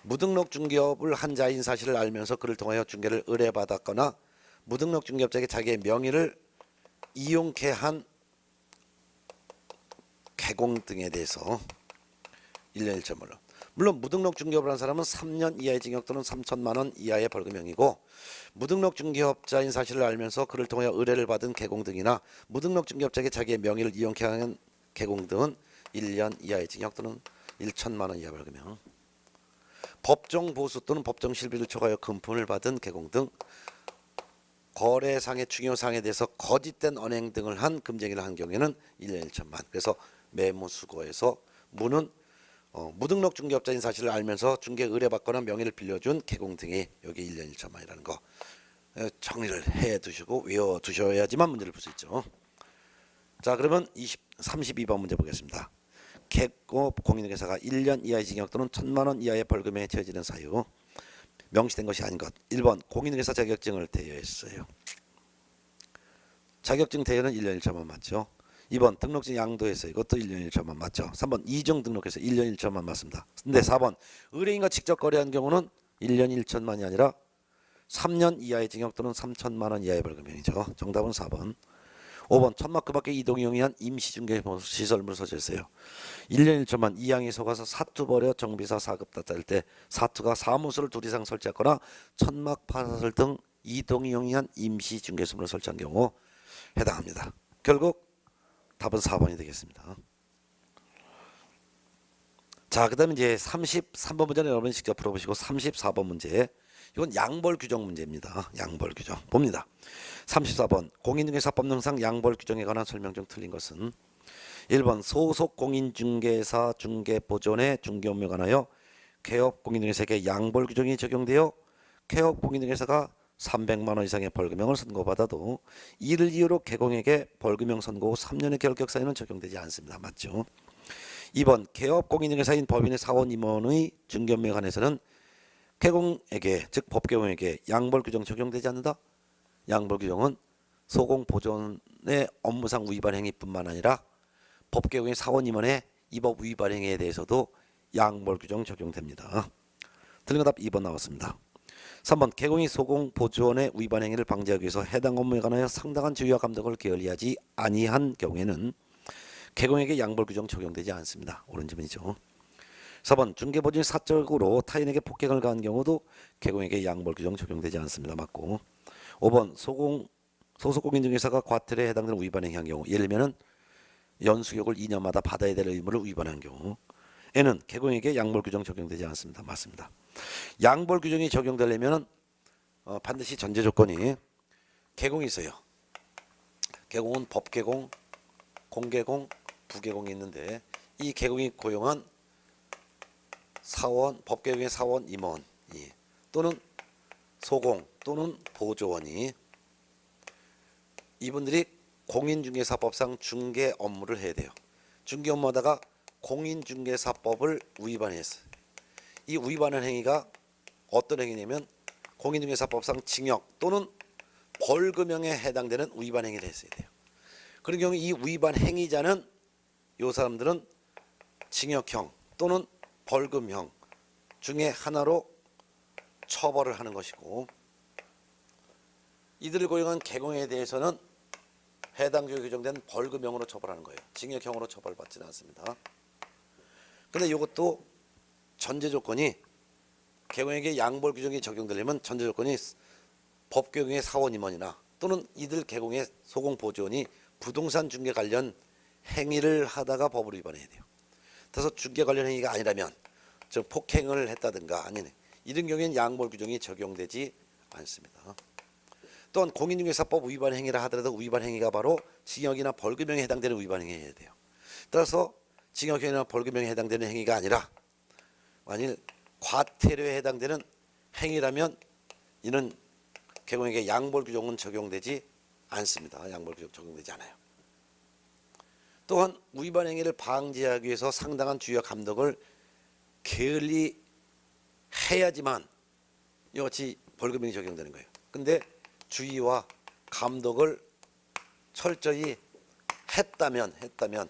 무등록 중개업을 한 자인 사실을 알면서 그를 통하여 중개를 의뢰받았거나 무등록 중개업자에게 자기의 명의를 이용케 한 개공 등에 대해서 1년 1천만. 물론 무등록 중개업을 한 사람은 3년 이하의 징역 또는 3천만 원 이하의 벌금형이고 무등록 중개업자인 사실을 알면서 그를 통하여 의뢰를 받은 개공 등이나 무등록 중개업자에게 자기의 명의를 이용케 한 개공 등은 1년 이하의 징역 또는 1천만 원 이하 벌금형. 법정 보수 또는 법정 실비를 초과하여 금품을 받은 개공 등 거래상의 중요사항에 대해서 거짓된 언행 등을 한 금쟁이를 한 경우에는 1년 1천만. 그래서 매무수고에서 무는 무등록 중개업자인 사실을 알면서 중개 의뢰받거나 명의를 빌려준 개공 등이 여기 1년 1천만이라는 거 정리를 해두시고 외워두셔야지만 문제를 풀 수 있죠. 자, 그러면 32번 문제 보겠습니다. 개업 공인중개사가 1년 이하의 징역 또는 1천만 원 이하의 벌금에 처해지는 사유 명시된 것이 아닌 것. 1번 공인중개사 자격증을 대여했어요. 자격증 대여는 1년 1천만 맞죠. 2번 등록증 양도했어요. 이것도 1년 1천만 맞죠. 3번 이중 등록해서 1년 1천만 맞습니다. 근데 4번 의뢰인과 직접 거래한 경우는 1년 1천만이 아니라 3년 이하의 징역 또는 3천만 원 이하의 벌금형이죠. 정답은 4번. 5번 천막 그 밖에 이동이 용이한 임시중개시설물을 설치했어요. 1년 1천만 이양이 속아서 사투 벌여 정비사 사급 땄을 때 사투가 사무소를 둘 이상 설치했거나 천막 파설 등 이동이 용이한 임시중개시설물을 설치한 경우 해당합니다. 결국 답은 4번이 되겠습니다. 자, 그 다음에 이제 33번 문제는 여러분이 직접 풀어보시고 34번 문제 이건 양벌 규정 문제입니다. 양벌 규정 봅니다. 34번 공인중개사법령상 양벌 규정에 관한 설명 중 틀린 것은 1번 소속 공인중개사 중개보존의 중개 업무에 관하여 개업 공인중개사에게 양벌 규정이 적용되어 개업 공인중개사가 300만 원 이상의 벌금형을 선고받아도 이를 이유로 개공에게 벌금형 선고 후 3년의 결격 사유는 적용되지 않습니다. 맞죠? 2번 개업 공인중개사인 법인의 사원 임원의 중개 업무에 관해서는 개공에게 즉 법개공에게 양벌 규정 적용되지 않는다. 양벌 규정은 소공 보존의 업무상 위반 행위뿐만 아니라 법개공의 사원 임원의 이 법 위반 행위에 대해서도 양벌 규정 적용됩니다. 틀린 답 2번 나왔습니다. 3번 개공이 소공 보존의 위반 행위를 방지하기 위해서 해당 업무에 관하여 상당한 주의와 감독을 게을리하지 아니한 경우에는 개공에게 양벌 규정 적용되지 않습니다. 옳은 질문이죠. 4번 중개보증이 사적으로 타인에게 폭행을 가한 경우도 개공에게 양벌 규정 적용되지 않습니다. 맞고 5번 소속 공인중개사가 과태료에 해당되는 위반 행위한 경우 예를 들면 연수격을 2년마다 받아야 될 의무를 위반한 경우에는 개공에게 양벌 규정 적용되지 않습니다. 맞습니다. 양벌 규정이 적용되려면 반드시 전제 조건이 개공이 있어요. 개공은 법개공, 공개공, 부개공이 있는데 이 개공이 고용한 사원, 법개공의 사원 임원이 또는 소공 또는 보조원이 이분들이 공인중개사법상 중개 업무를 해야 돼요. 중개 업무하다가 공인중개사법을 위반했어요. 이 위반한 행위가 어떤 행위냐면 공인중개사법상 징역 또는 벌금형에 해당되는 위반 행위를 했어야 돼요. 그런 경우 이 위반 행위자는 이 사람들은 징역형 또는 벌금형 중에 하나로 처벌을 하는 것이고 이들을 고용한 개공에 대해서는 해당 조에 규정된 벌금형으로 처벌하는 거예요. 징역형으로 처벌받지는 않습니다. 근데 이것도 전제 조건이 개공에게 양벌 규정이 적용되려면 전제 조건이 법개공의 사원 임원이나 또는 이들 개공의 소공 보조원이 부동산 중개 관련 행위를 하다가 법을 위반해야 돼요. 그래서 중개 관련 행위가 아니라면 즉 폭행을 했다든가 아니네 이런 경우에는 양벌 규정이 적용되지 않습니다. 또한 공인중개사법 위반 행위라 하더라도 위반 행위가 바로 징역이나 벌금형에 해당되는 위반 행위여야 돼요. 따라서 징역형이나 벌금형에 해당되는 행위가 아니라 만일 과태료에 해당되는 행위라면 이는 개공에게 양벌 규정은 적용되지 않습니다. 양벌 규정 적용되지 않아요. 또한 위반 행위를 방지하기 위해서 상당한 주의와 감독을 게을리 해야지만 이같이 벌금형이 적용되는 거예요. 근데 주의와 감독을 철저히 했다면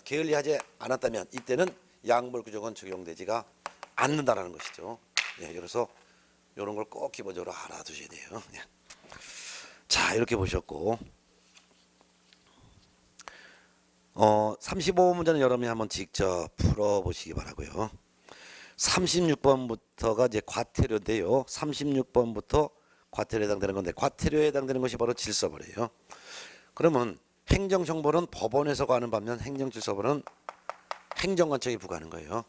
게을리하지 않았다면 이때는 양벌 규정은 적용되지가 않는다라는 것이죠. 예, 그래서 이런 걸 꼭 기본적으로 알아두셔야 돼요. 예. 자 이렇게 보셨고 35문제는 여러분이 한번 직접 풀어보시기 바라고요. 36번부터가 이제 과태료인데요. 36번부터 과태료에 해당되는 건데 과태료에 해당되는 것이 바로 질서벌이에요. 그러면 행정정벌은 법원에서 가는 반면 행정질서벌은 행정관청이 부과하는 거예요.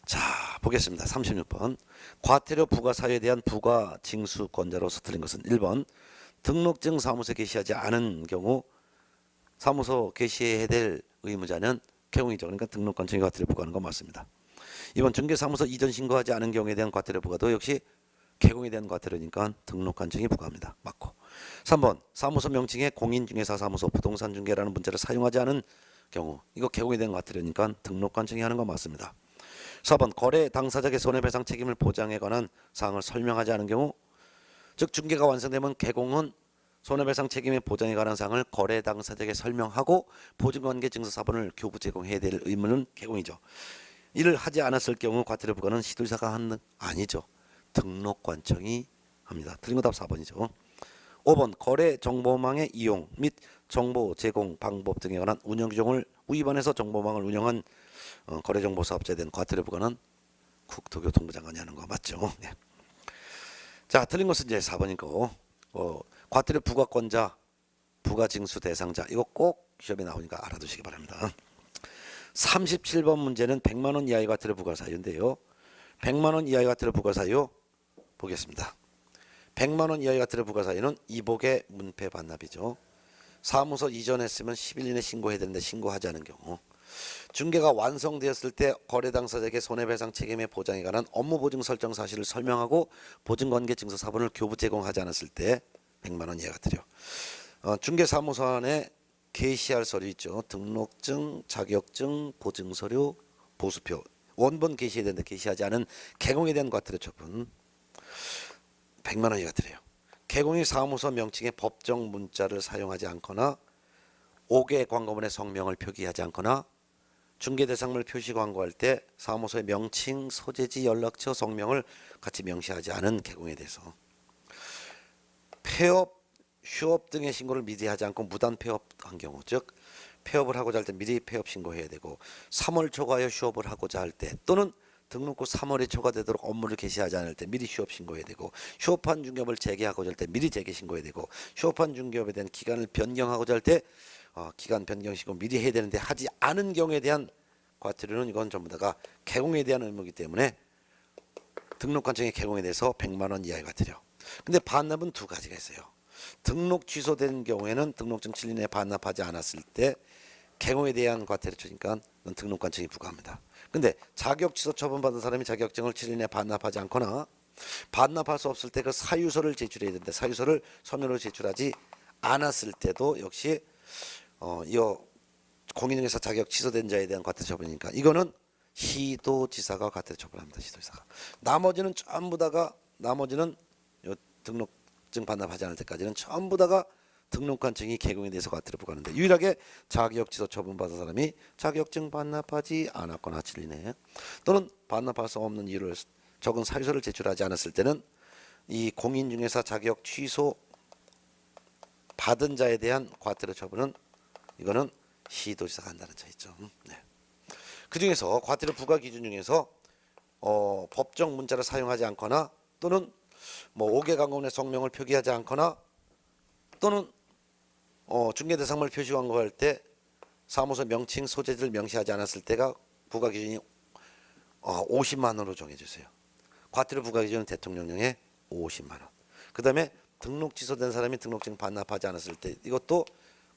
자 보겠습니다. 36번 과태료 부과 사유에 대한 부과 징수권자로서 틀린 것은 1번 등록증 사무소에 게시하지 않은 경우 사무소 게시해야 될 의무자는 개공이죠. 그러니까 등록관청이 과태료 부과하는 건 맞습니다. 2번 중개사무소 이전 신고하지 않은 경우에 대한 과태료 부과도 역시 개공에 대한 과태료니까 등록관청이 부과합니다. 맞고 3번 사무소 명칭에 공인중개사 사무소 부동산 중개라는 문자를 사용하지 않은 경우 이거 개공에 대한 과태료니까 등록관청이 하는 건 맞습니다. 4번 거래 당사자의 손해배상 책임을 보장에 관한 사항을 설명하지 않은 경우 즉 중개가 완성되면 개공은 손해배상 책임의 보장에 관한 사항을 거래 당사자에게 설명하고 보증관계 증서사본을 교부 제공해야 될 의무는 개공이죠. 이를 하지 않았을 경우 과태료 부과는 시도지사가 하는 아니죠. 등록관청이 합니다. 틀린 거 답 4번이죠. 5번 거래 정보망의 이용 및 정보 제공 방법 등에 관한 운영 규정을 위반해서 정보망을 운영한 거래정보 사업자에 대한 과태료 부과는 국토교통부 장관이 하는 거 맞죠? 네. 자 틀린 것은 이제 4번이고 과태료 부과권자 부과징수 대상자 이거 꼭 시험에 나오니까 알아두시기 바랍니다. 37번 문제는 100만 원 이하의 과태료 부과 사유인데요. 100만 원 이하의 과태료 부과 사유 보겠습니다. 100만 원 이하의 과태료 부과 사유는 이복의 문패 반납이죠. 사무소 이전했으면 10일 이내 신고해야 되는데 신고하지 않은 경우, 중개가 완성되었을 때 거래 당사자에게 손해배상 책임의 보장에 관한 업무 보증 설정 사실을 설명하고 보증관계 증서 사본을 교부 제공하지 않았을 때 100만 원 이하 과태료. 중개사무소 안에 게시할 서류 있죠. 등록증, 자격증, 보증서류, 보수표, 원본 게시해야 되는데 게시하지 않은 개공에 대한 과태료 처분 100만 원 이하 과태료예요. 개공이 사무소 명칭에 법정 문자를 사용하지 않거나 5개 광고문의 성명을 표기하지 않거나 중개 대상물 표시 광고할 때 사무소의 명칭, 소재지, 연락처, 성명을 같이 명시하지 않은 개공에 대해서 폐업, 휴업 등의 신고를 미리 하지 않고 무단 폐업한 경우, 즉 폐업을 하고자 할 때 미리 폐업 신고해야 되고 3월 초과하여 휴업을 하고자 할 때 또는 등록 후 3월이 초과되도록 업무를 개시하지 않을 때 미리 휴업 신고해야 되고 휴업한 중개업을 재개하고자 할 때 미리 재개 신고해야 되고 휴업한 중개업에 대한 기간을 변경하고자 할 때 기간 변경 신고 미리 해야 되는데 하지 않은 경우에 대한 과태료는 이건 전부 다가 개공에 대한 의무이기 때문에 등록관청의 개공에 대해서 100만 원 이하의 과태료. 근데 반납은 두 가지가 있어요. 등록 취소된 경우에는 등록증 7일 내에 반납하지 않았을 때 개공에 대한 과태료 치니까 등록관청이 부과합니다. 근데 자격 취소 처분받은 사람이 자격증을 7일 내에 반납하지 않거나 반납할 수 없을 때 그 사유서를 제출해야 되는데 사유서를 서면으로 제출하지 않았을 때도 역시 이 공인중개사 자격 취소된 자에 대한 과태료 처분이니까 이거는 시도지사가 과태료 처분합니다. 시도지사가. 나머지는 전부 다가 요 등록증 반납하지 않을 때까지는 전부 다가 등록관청이 개공에 대해서 과태료 부과하는데 유일하게 자격 취소 처분받은 사람이 자격증 반납하지 않았거나 7일 내에 또는 반납할 수 없는 이유를 적은 사유서를 제출하지 않았을 때는 이 공인중개사 자격 취소 받은 자에 대한 과태료 처분은 이거는 시도지사가 한다는 차이죠. 네. 그 중에서 과태료 부과 기준 중에서 법정 문자를 사용하지 않거나 또는 5개 광고문의 성명을 표기하지 않거나 또는 중개 대상물 표시 광고할 때 사무소 명칭, 소재지를 명시하지 않았을 때가 부과 기준이 50만 원으로 정해졌어요. 과태료 부과 기준은 대통령령에 50만 원. 그 다음에 등록 취소된 사람이 등록증 반납하지 않았을 때 이것도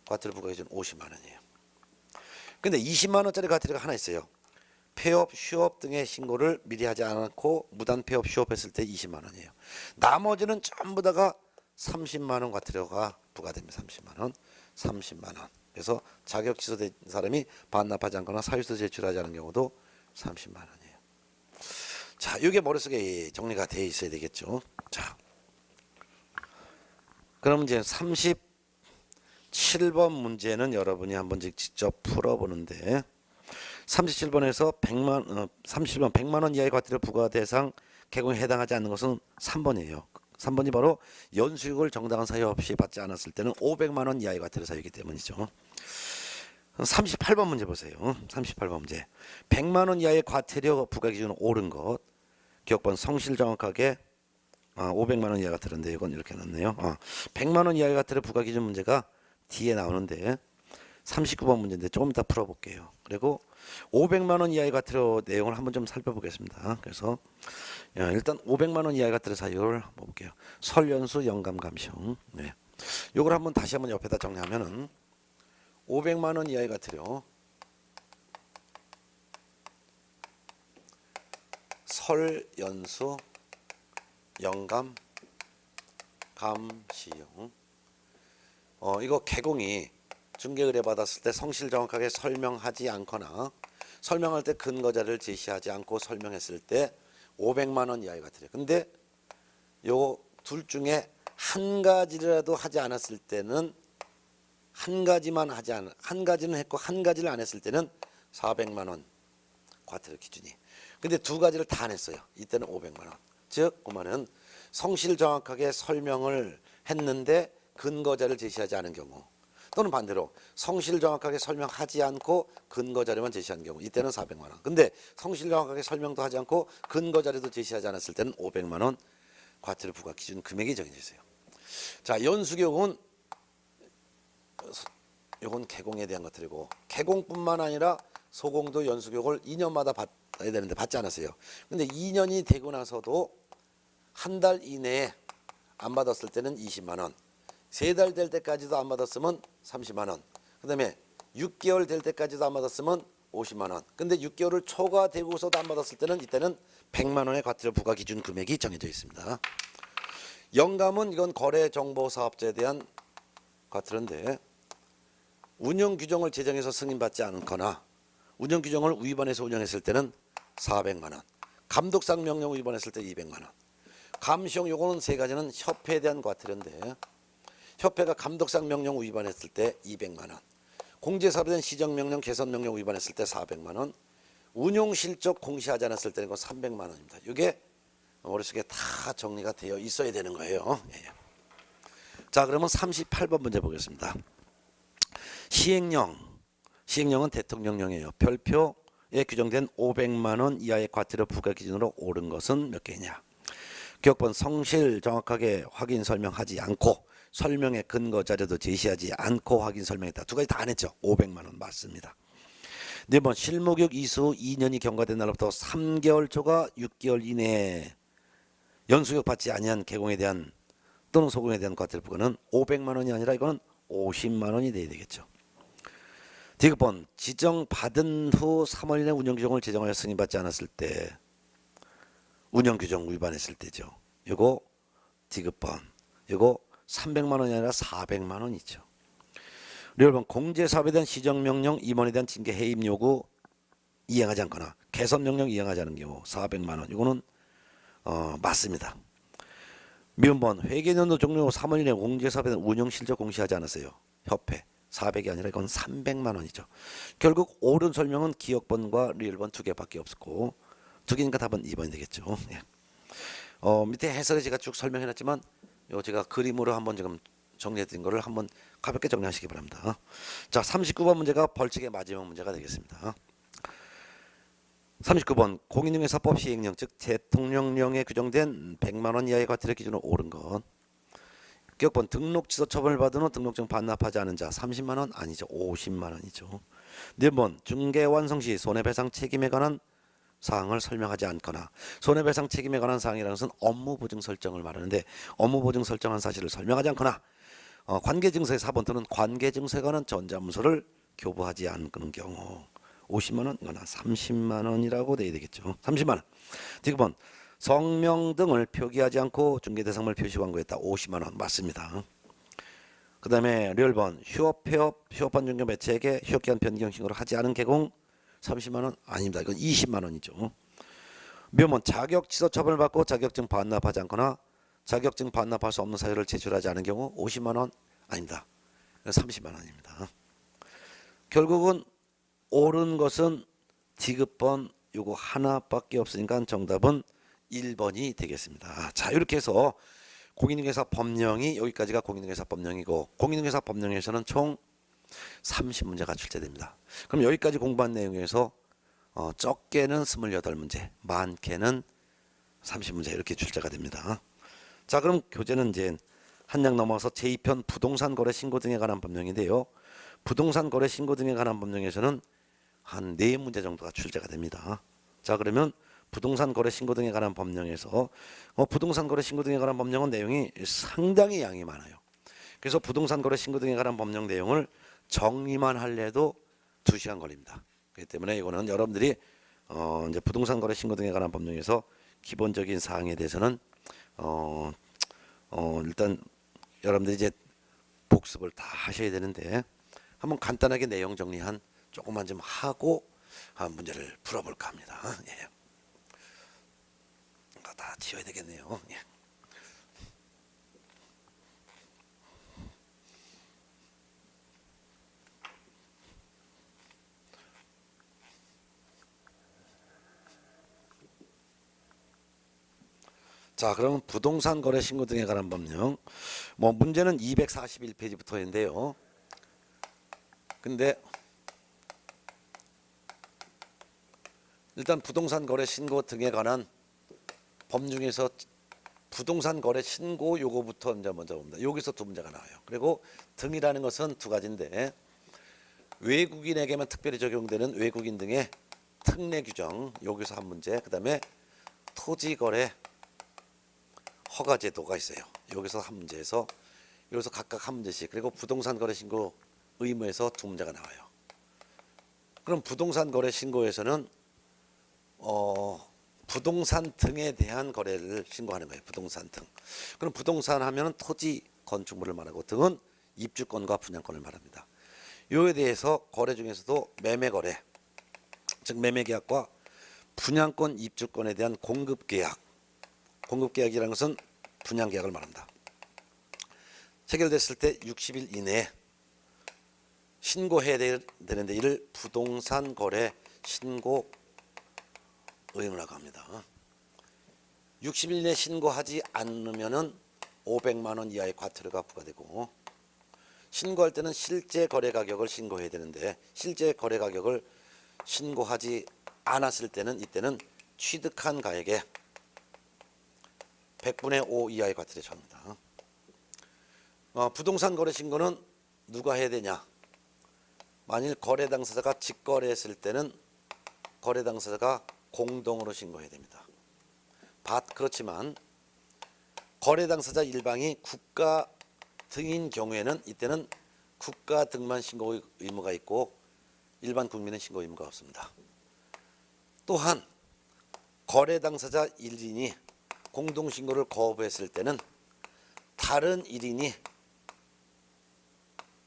과태료 부과 기준 50만 원이에요. 근데 20만 원짜리 과태료가 하나 있어요. 폐업, 휴업 등의 신고를 미리 하지 않고 무단 폐업, 휴업했을 때 20만 원이에요. 나머지는 전부 다가 30만 원 과태료가 부과됩니다. 30만 원, 30만 원. 그래서 자격 취소된 사람이 반납하지 않거나 사유서 제출하지 않은 경우도 30만 원이에요. 자, 이게 머릿속에 정리가 돼 있어야 되겠죠. 자, 그럼 이제 37번 문제는 여러분이 한번 직접 풀어보는데 37번에서 30번 100만 원 이하의 과태료 부과 대상 개공에 해당하지 않는 것은 3번이에요. 3번이 바로 연수익을 정당한 사유 없이 받지 않았을 때는 500만 원 이하의 과태료 사유이기 때문이죠. 38번 문제 보세요. 38번 문제. 100만 원 이하의 과태료 부과 기준은 옳은 것. 기억번 성실 정확하게 500만 원 이하가 들었는데 이건 이렇게 넣네요. 100만 원 이하의 과태료 부과 기준 문제가 뒤에 나오는데 39번 문제인데 조금 이따 풀어볼게요. 그리고 500만 원 이하의 과태료 내용을 한번 좀 살펴보겠습니다. 그래서 일단 500만 원 이하의 과태료 사유를 한번 볼게요. 설연수 영감 감형. 네. 요걸 한번 다시 한번 옆에다 정리하면은 500만 원 이하의 과태료 설연수 영감 감시용. 이거 개공이 중개 의뢰 받았을 때 성실 정확하게 설명하지 않거나 설명할 때 근거 자료를 제시하지 않고 설명했을 때 500만 원 이하의 과태료. 근데 요 둘 중에 한 가지라도 하지 않았을 때는 한 가지는 했고 한 가지를 안 했을 때는 400만 원 과태료 기준이. 근데 두 가지를 다 안 했어요. 이때는 500만 원. 즉 그러면은 성실 정확하게 설명을 했는데 근거 자료를 제시하지 않은 경우 또는 반대로 성실 정확하게 설명하지 않고 근거 자료만 제시한 경우 이때는 400만 원. 근데 성실 정확하게 설명도 하지 않고 근거 자료도 제시하지 않았을 때는 500만 원 과태료 부과 기준 금액이 정해져 있어요. 자, 연수경은 이건 개공에 대한 것들이고 개공뿐만 아니라 소공도 연수교육을 2년마다 받아야 되는데 받지 않았어요. 근데 2년이 되고 나서도 한 달 이내에 안 받았을 때는 20만 원. 3달 될 때까지도 안 받았으면 30만 원. 그다음에 6개월 될 때까지도 안 받았으면 50만 원. 근데 6개월을 초과되고서도 안 받았을 때는 이때는 100만 원의 과태료 부과 기준 금액이 정해져 있습니다. 영감은 이건 거래 정보 사업자에 대한 과태료인데 운영 규정을 제정해서 승인받지 않거나 운영 규정을 위반해서 운영했을 때는 400만 원. 감독상 명령 위반했을 때 200만 원. 감시용 요거는 세 가지는 협회에 대한 과태료인데 협회가 감독상 명령 위반했을 때 200만 원. 공제사업에 대한 시정명령 개선명령 위반했을 때 400만 원. 운용실적 공시하지 않았을 때는 300만 원입니다. 이게 머릿속에 다 정리가 되어 있어야 되는 거예요. 예. 자, 그러면 38번 문제 보겠습니다. 시행령은 대통령령이에요. 별표에 규정된 500만 원 이하의 과태료 부과 기준으로 옳은 것은 몇 개냐. 기억번 성실 정확하게 확인 설명하지 않고 설명의 근거 자료도 제시하지 않고 확인 설명했다. 두 가지 다 안 했죠. 500만 원 맞습니다. 네 번 실무교육 이수 2년이 경과된 날로부터 3개월 초과 6개월 이내에 연수교육 받지 아니한 개공에 대한 또는 소공에 대한 과태료 부과는 500만 원이 아니라 이거는 50만 원이 돼야 되겠죠. 디귿번 지정 받은 후 3월 이내 운영규정을 제정하여 승인받지 않았을 때 운영규정 위반했을 때죠. 요거 디귿번 요거 300만 원이 아니라 400만 원이죠. 리얼번 공제사업에 대한 시정명령 임원에 대한 징계 해임 요구 이행하지 않거나 개선명령 이행하지 않은 경우 400만 원. 이거는 맞습니다. 미음번 회계연도 종료 후 3월 이내 공제사업에 대한 운영실적 공시하지 않았어요. 협회 400이 아니라 이건 300만 원이죠. 결국 옳은 설명은 기억번과 리얼번 두 개밖에 없었고 두 개니까 답은 2번이 되겠죠. 예. 밑에 해설에 제가 쭉 설명해놨지만 요 제가 그림으로 한번 지금 정리해드린 거를 한번 가볍게 정리하시기 바랍니다. 자, 39번 문제가 벌칙의 마지막 문제가 되겠습니다. 39번 공인중개사법 시행령 즉 대통령령에 규정된 100만 원 이하의 과태료 기준으로 옳은 것. 기억번 등록 취소 처분을 받은 후 등록증 반납하지 않은 자 30만 원 아니죠. 50만 원이죠. 4번 중개 완성 시 손해배상 책임에 관한 사항을 설명하지 않거나 손해배상 책임에 관한 사항이라는 것은 업무 보증 설정을 말하는데 업무 보증 설정한 사실을 설명하지 않거나 관계증서의 4번 또는 관계증서에 관한 전자문서를 교부하지 않는 경우 50만 원, 이거나 30만 원이라고 돼야 되겠죠. 30만 원. 디귿번 성명 등을 표기하지 않고 중개대상물 표시 광고했다. 50만 원 맞습니다. 그 다음에 리얼번 휴업반 중개 매체에게 휴업기간 변경 신고를 하지 않은 개공 30만 원 아닙니다. 이건 20만 원이죠. 묘문 자격 취소 처분을 받고 자격증 반납하지 않거나 자격증 반납할 수 없는 사유를 제출하지 않은 경우 50만 원 아닙니다. 30만 원입니다. 결국은 옳은 것은 디귿번 요거 하나밖에 없으니까 정답은 1번이 되겠습니다. 자, 이렇게 해서 공인중개사 법령이 여기까지가 공인중개사 법령이고 공인중개사 법령에서는 총 30문제가 출제됩니다. 그럼 여기까지 공부한 내용에서 적게는 28문제, 많게는 30문제 이렇게 출제가 됩니다. 자, 그럼 교재는 이제 한 장 넘어서 제2편 부동산 거래 신고 등에 관한 법령인데요. 부동산 거래 신고 등에 관한 법령에서는 한 4문제 정도가 출제가 됩니다. 자, 그러면 부동산 거래 신고 등에 관한 법령에서 부동산 거래 신고 등에 관한 법령은 내용이 상당히 양이 많아요. 그래서 부동산 거래 신고 등에 관한 법령 내용을 정리만 할래도 2시간 걸립니다. 그렇기 때문에 이거는 여러분들이 이제 부동산 거래 신고 등에 관한 법령에서 기본적인 사항에 대해서는 일단 여러분들이 이제 복습을 다 하셔야 되는데 한번 간단하게 내용 정리한 조금만 좀 하고 문제를 풀어볼까 합니다. 예. 다 지워야 되겠네요. 예. 자, 그럼 부동산 거래 신고 등에 관한 법령. 문제는 241페이지부터인데요. 근데 일단 부동산 거래 신고 등에 관한 법 중에서 부동산 거래 신고 요거부터 이제 먼저 봅니다. 여기서 2문제가 나와요. 그리고 등이라는 것은 2가지인데 외국인에게만 특별히 적용되는 외국인 등의 특례 규정 여기서 1문제. 그다음에 토지 거래 허가 제도가 있어요. 여기서 한 문제에서 여기서 각각 한 문제씩, 그리고 부동산 거래 신고 의무에서 두 문제가 나와요. 그럼 부동산 거래 신고에서는 부동산 등에 대한 거래를 신고하는 거예요. 부동산 등. 그럼 부동산 하면은 토지, 건축물을 말하고 등은 입주권과 분양권을 말합니다. 이에 대해서 거래 중에서도 매매 거래, 즉 매매 계약과 분양권, 입주권에 대한 공급 계약, 공급 계약이라는 것은 분양 계약을 말합니다. 체결됐을 때 60일 이내에 신고해야 되는데 이를 부동산 거래 신고 의무라고 합니다. 60일 내에 신고하지 않으면은 500만 원 이하의 과태료가 부과되고, 신고할 때는 실제 거래 가격을 신고해야 되는데 실제 거래 가격을 신고하지 않았을 때는 이때는 취득한 가액의 100분의 5 이하의 과태료를 처합니다. 부동산 거래 신고는 누가 해야 되냐? 만일 거래 당사자가 직거래했을 때는 거래 당사자가 공동으로 신고해야 됩니다. 그렇지만 거래 당사자 일방이 국가 등인 경우에는 이때는 국가 등만 신고 의무가 있고 일반 국민은 신고 의무가 없습니다. 또한 거래 당사자 1인이 공동 신고를 거부했을 때는 다른 1인이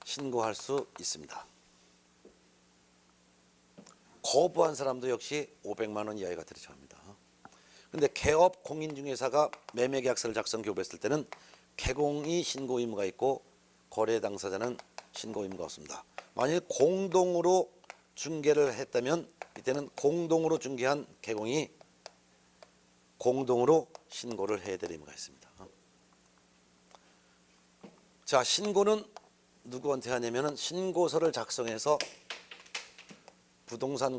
신고할 수 있습니다. 거부한 사람도 역시 500만 원 이하의 과태료를 처합니다. 그런데 개업 공인중개사가 매매계약서를 작성 교부했을 때는 개공이 신고 의무가 있고 거래 당사자는 신고 의무가 없습니다. 만일 공동으로 중개를 했다면 이때는 공동으로 중개한 개공이 공동으로 신고를 해야 될 의무가 있습니다. 자, 신고는 누구한테 하냐면은 신고서를 작성해서 부동산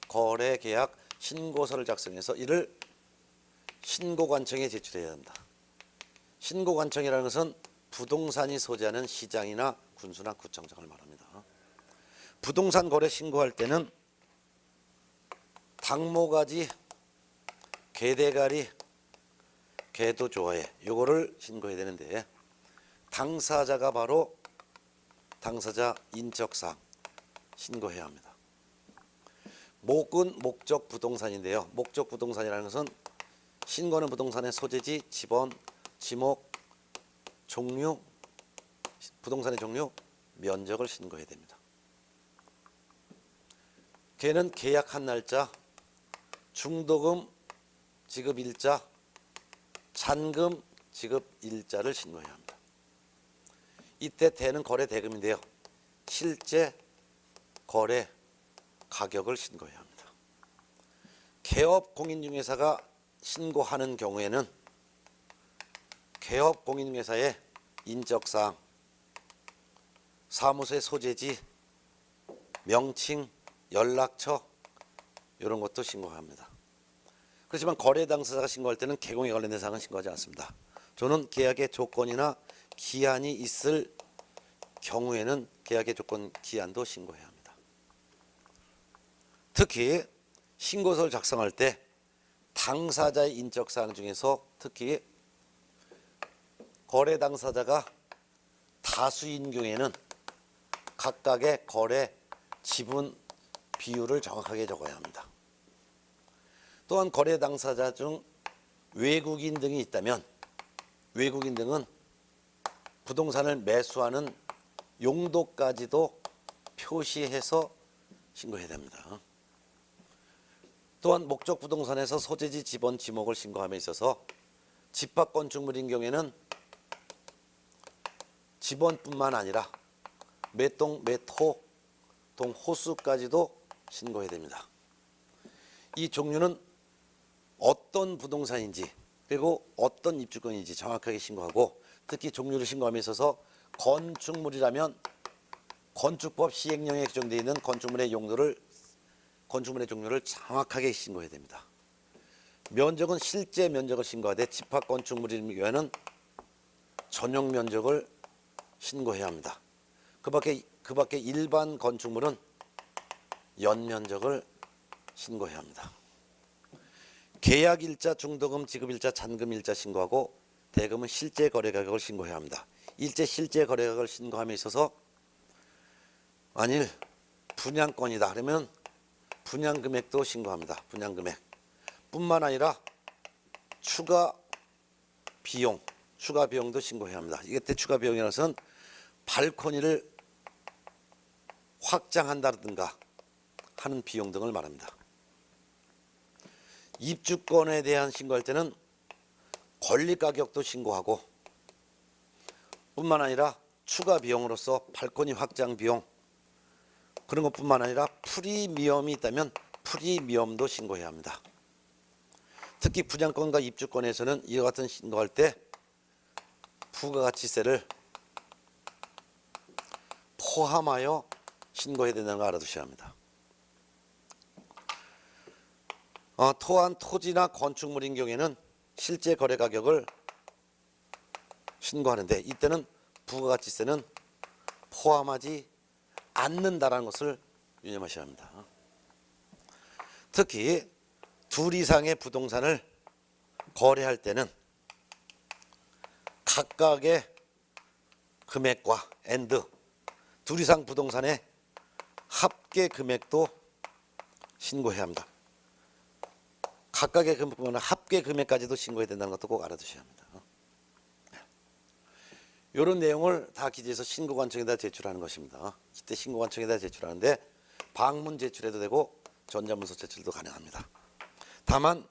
거래 계약 신고서를 작성해서 이를 신고관청에 제출해야 합니다. 신고관청이라는 것은 부동산이 소재하는 시장이나 군수나 구청장을 말합니다. 부동산 거래 신고할 때는 당모가지, 개대가리, 개도조회 요거를 신고해야 되는데 당사자가 바로 당사자 인적사항 신고해야 합니다. 목은 목적 부동산인데요. 목적 부동산이라는 것은 신고하는 부동산의 소재지, 지번, 지목, 종류, 부동산의 종류, 면적을 신고해야 됩니다. 걔는 계약한 날짜, 중도금 지급 일자, 잔금 지급 일자를 신고해야 합니다. 이때 대는 거래 대금인데요. 실제 거래 가격을 신고해야 합니다. 개업 공인중개사가 신고하는 경우에는 개업 공인중개사의 인적사항, 사무소의 소재지, 명칭, 연락처 이런 것도 신고합니다. 그렇지만 거래 당사자가 신고할 때는 개공에 관련된 사항은 신고하지 않습니다. 저는 계약의 조건이나 기한이 있을 경우에는 계약의 조건, 기한도 신고해야 합니다. 특히 신고서를 작성할 때 당사자의 인적사항 중에서 특히 거래 당사자가 다수인 경우에는 각각의 거래 지분 비율을 정확하게 적어야 합니다. 또한 거래 당사자 중 외국인 등이 있다면 외국인 등은 부동산을 매수하는 용도까지도 표시해서 신고해야 됩니다. 또한 목적 부동산에서 소재지, 지번, 지목을 신고함에 있어서 집합 건축물인 경우에는 지번뿐만 아니라 매동, 매토, 동 호수까지도 신고해야 됩니다. 이 종류는 어떤 부동산인지 그리고 어떤 입주권인지 정확하게 신고하고, 특히 종류를 신고함에 있어서 건축물이라면 건축법 시행령에 규정되어 있는 건축물의 종류를 정확하게 신고해야 됩니다. 면적은 실제 면적을 신고하되 집합 건축물인 경우에는 전용 면적을 신고해야 합니다. 그 밖에 일반 건축물은 연면적을 신고해야 합니다. 계약일자, 중도금, 지급일자, 잔금일자 신고하고 대금은 실제 거래 가격을 신고해야 합니다. 실제 거래 가격을 신고함에 있어서 만일 분양권이다 그러면 분양 금액도 신고합니다. 분양 금액 뿐만 아니라 추가 비용도 신고해야 합니다. 이때 추가 비용이라는 것은 발코니를 확장한다든가 하는 비용 등을 말합니다. 입주권에 대한 신고할 때는 권리가격도 신고하고 뿐만 아니라 추가 비용으로서 발코니 확장 비용 그런 것뿐만 아니라 프리미엄이 있다면 프리미엄도 신고해야 합니다. 특히 분양권과 입주권에서는 이와 같은 신고할 때 부가가치세를 포함하여 신고해야 된다는 거 알아두셔야 합니다. 또한 토지나 건축물인 경우에는 실제 거래 가격을 신고하는데 이때는 부가가치세는 포함하지 않는다라는 것을 유념하셔야 합니다. 특히 둘 이상의 부동산을 거래할 때는 각각의 금액과 둘 이상 부동산의 합계 금액도 신고해야 합니다. 각각의 금액보다는 합계 금액까지도 신고해야 된다는 것도 꼭 알아두셔야 합니다. 이런 내용을 다 기재해서 신고관청에다 제출하는 것입니다. 이때 신고관청에다 제출하는데 방문 제출해도 되고 전자문서 제출도 가능합니다. 다만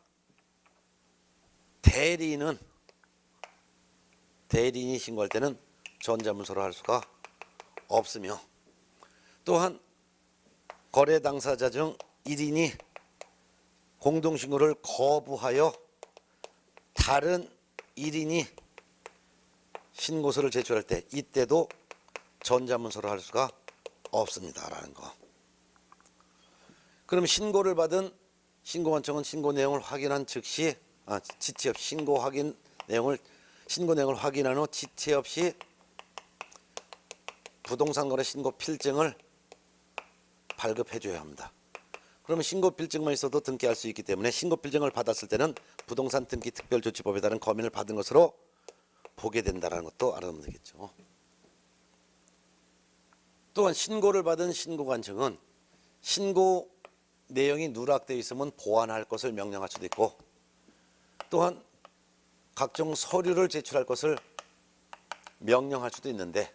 대리인이 신고할 때는 전자문서로 할 수가 없으며 또한 거래 당사자 중 1인이 공동신고를 거부하여 다른 1인이 신고서를 제출할 때 이때도 전자문서로 할 수가 없습니다라는 거. 그럼 신고를 받은 신고관청은 신고 내용을 확인한 즉시 지체 없이 신고 내용을 확인한 후 지체 없이 부동산 거래 신고 필증을 발급해 줘야 합니다. 그러면 신고 필증만 있어도 등기할 수 있기 때문에 신고 필증을 받았을 때는 부동산 등기 특별조치법에 따른 검인을 받은 것으로 보게 된다는 것도 알아두면 되겠죠. 또한 신고를 받은 신고관청은 신고 내용이 누락되어 있으면 보완할 것을 명령할 수도 있고 또한 각종 서류를 제출할 것을 명령할 수도 있는데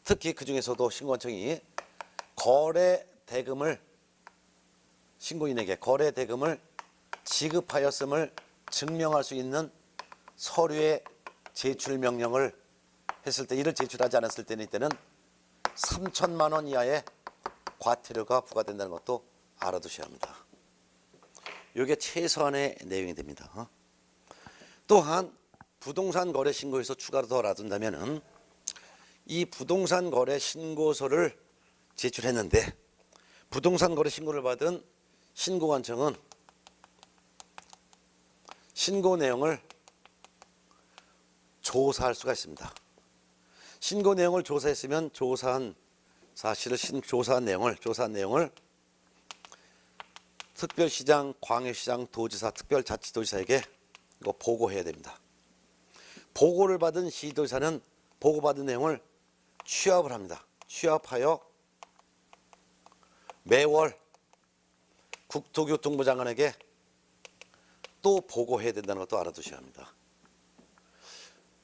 특히 그 중에서도 신고관청이 신고인에게 거래 대금을 지급하였음을 증명할 수 있는 서류의 제출 명령을 했을 때 이를 제출하지 않았을 때는 이때는 3천만 원 이하의 과태료가 부과된다는 것도 알아두셔야 합니다. 이게 최소한의 내용이 됩니다. 또한 부동산 거래 신고에서 추가로 더 알아둔다면은 이 부동산 거래 신고서를 제출했는데 부동산 거래 신고를 받은 신고관청은 신고 내용을 조사할 수가 있습니다. 신고 내용을 조사했으면 조사한 내용을 특별시장, 광역시장, 도지사, 특별자치도지사에게 이거 보고해야 됩니다. 보고를 받은 시도지사는 보고받은 내용을 취합을 합니다. 취합하여 매월 국토교통부 장관에게 또 보고해야 된다는 것도 알아두셔야 합니다.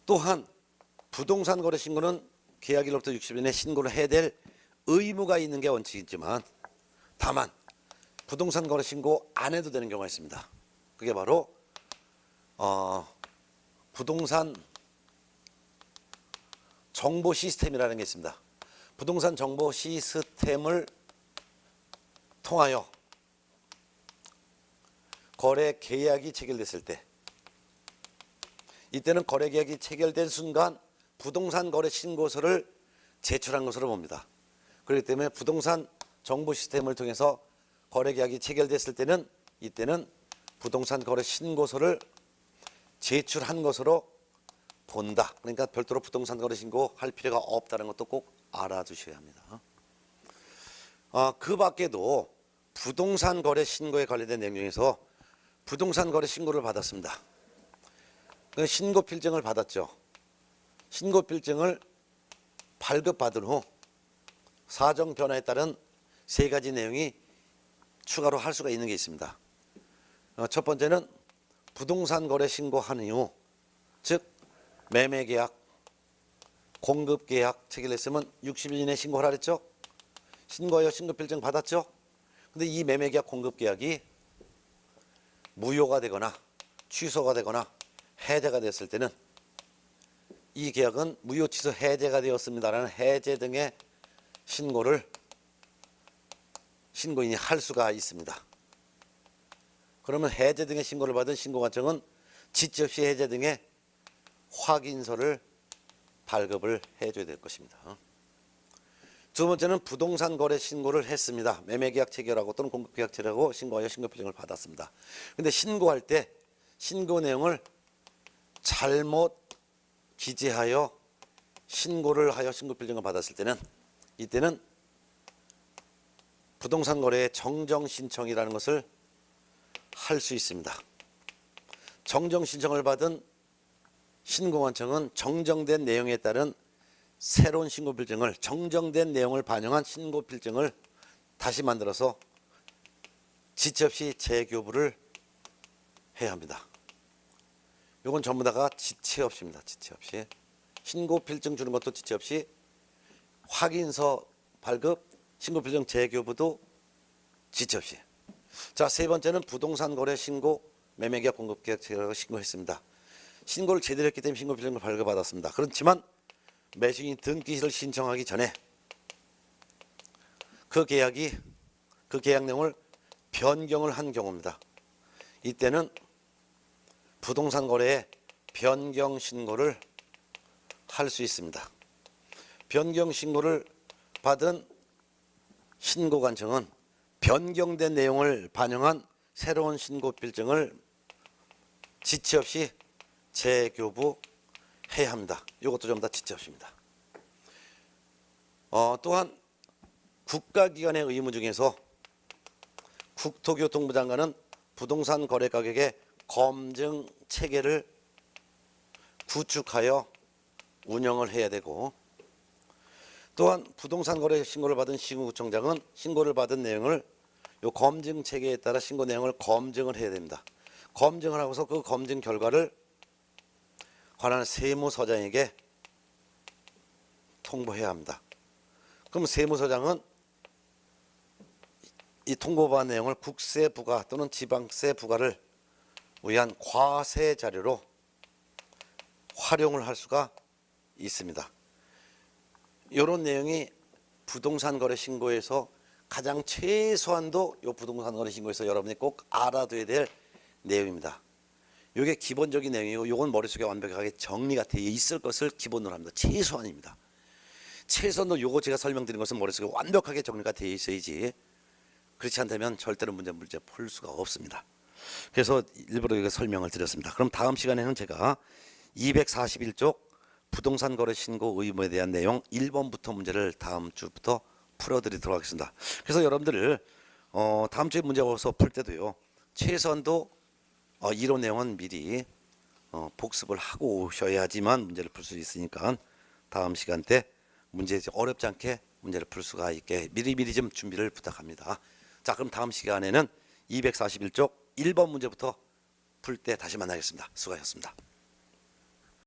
또한 부동산 거래 신고는 계약일로부터 60일 내에 신고를 해야 될 의무가 있는 게 원칙이지만 다만 부동산 거래 신고 안 해도 되는 경우가 있습니다. 그게 바로 부동산 정보 시스템이라는 게 있습니다. 부동산 정보 시스템을 통하여 거래 계약이 체결됐을 때 이때는 거래 계약이 체결된 순간 부동산 거래 신고서를 제출한 것으로 봅니다. 그렇기 때문에 부동산 정보 시스템을 통해서 거래 계약이 체결됐을 때는 이때는 부동산 거래 신고서를 제출한 것으로 본다. 그러니까 별도로 부동산 거래 신고할 필요가 없다는 것도 꼭 알아두셔야 합니다. 그 밖에도 부동산 거래 신고에 관련된 내용 중에서 부동산 거래 신고를 받았습니다. 그 신고 필증을 받았죠. 신고 필증을 발급받은 후 사정 변화에 따른 세 가지 내용이 추가로 할 수가 있는 게 있습니다. 첫 번째는 부동산 거래 신고한 이후, 즉 매매 계약, 공급 계약 체결했으면 60일 이내 신고하라 그랬죠. 신고하여 신고 필증 받았죠. 근데 이 매매 계약, 공급 계약이 무효가 되거나 취소가 되거나 해제가 됐을 때는 이 계약은 무효, 취소, 해제가 되었습니다라는 해제 등의 신고를 신고인이 할 수가 있습니다. 그러면 해제 등의 신고를 받은 신고관청은 지체 없이 해제 등의 확인서를 발급을 해줘야 될 것입니다. 두 번째는 부동산 거래 신고를 했습니다. 매매계약 체결하고 또는 공급계약 체결하고 신고하여 신고 필증을 받았습니다. 근데 신고할 때 신고 내용을 잘못 기재하여 신고를 하여 신고 필증을 받았을 때는 이때는 부동산 거래의 정정 신청이라는 것을 할 수 있습니다. 정정 신청을 받은 신고관청은 정정된 내용에 따른 새로운 신고 필증을, 정정된 내용을 반영한 신고 필증을 다시 만들어서 지체 없이 재교부를 해야 합니다. 이건 전부 다가 지체 없이입니다. 지체 없이. 신고 필증 주는 것도 지체 없이, 확인서 발급, 신고 필증 재교부도 지체 없이. 자, 세 번째는 부동산 거래 신고, 매매계약, 공급계약 체결하고 신고했습니다. 신고를 제대로 했기 때문에 신고 필증을 발급받았습니다. 그렇지만 매수인 등기를 신청하기 전에 그 계약 내용을 변경을 한 경우입니다. 이때는 부동산 거래에 변경 신고를 할 수 있습니다. 변경 신고를 받은 신고관청은 변경된 내용을 반영한 새로운 신고 필증을 지체 없이 재교부해야 합니다. 이것도 전부 다 지체 없입니다. 또한 국가기관의 의무 중에서 국토교통부 장관은 부동산 거래 가격의 검증 체계를 구축하여 운영을 해야 되고, 또한 부동산 거래 신고를 받은 시군구청장은 신고를 받은 내용을 요 검증 체계에 따라 신고 내용을 검증을 해야 됩니다. 검증을 하고서 그 검증 결과를 관할 세무서장에게 통보해야 합니다. 그럼 세무서장은 이 통보받은 내용을 국세 부과 또는 지방세 부과를 위한 과세 자료로 활용을 할 수가 있습니다. 이런 내용이 부동산 거래 신고에서 가장 최소한도 이 부동산 거래 신고에서 여러분이 꼭 알아둬야 될 내용입니다. 이게 기본적인 내용이고, 이건 머릿속에 완벽하게 정리가 되어 있을 것을 기본으로 합니다. 최소한입니다. 최소한도 이거 제가 설명드린 것은 머릿속에 완벽하게 정리가 되어 있어야지, 그렇지 않다면 절대로 문제 풀 수가 없습니다. 그래서 일부러 이거 설명을 드렸습니다. 그럼 다음 시간에는 제가 241쪽 부동산 거래 신고 의무에 대한 내용 1번부터 문제를 다음 주부터 풀어드리도록 하겠습니다. 그래서 여러분들 다음 주에 문제 와서 풀 때도요, 최소한도 이론 내용은 미리 복습을 하고 오셔야지만 문제를 풀 수 있으니까 다음 시간 때 문제 어렵지 않게 문제를 풀 수가 있게 미리미리 좀 준비를 부탁합니다. 자, 그럼 다음 시간에는 241쪽 1번 문제부터 풀 때 다시 만나겠습니다. 수고하셨습니다.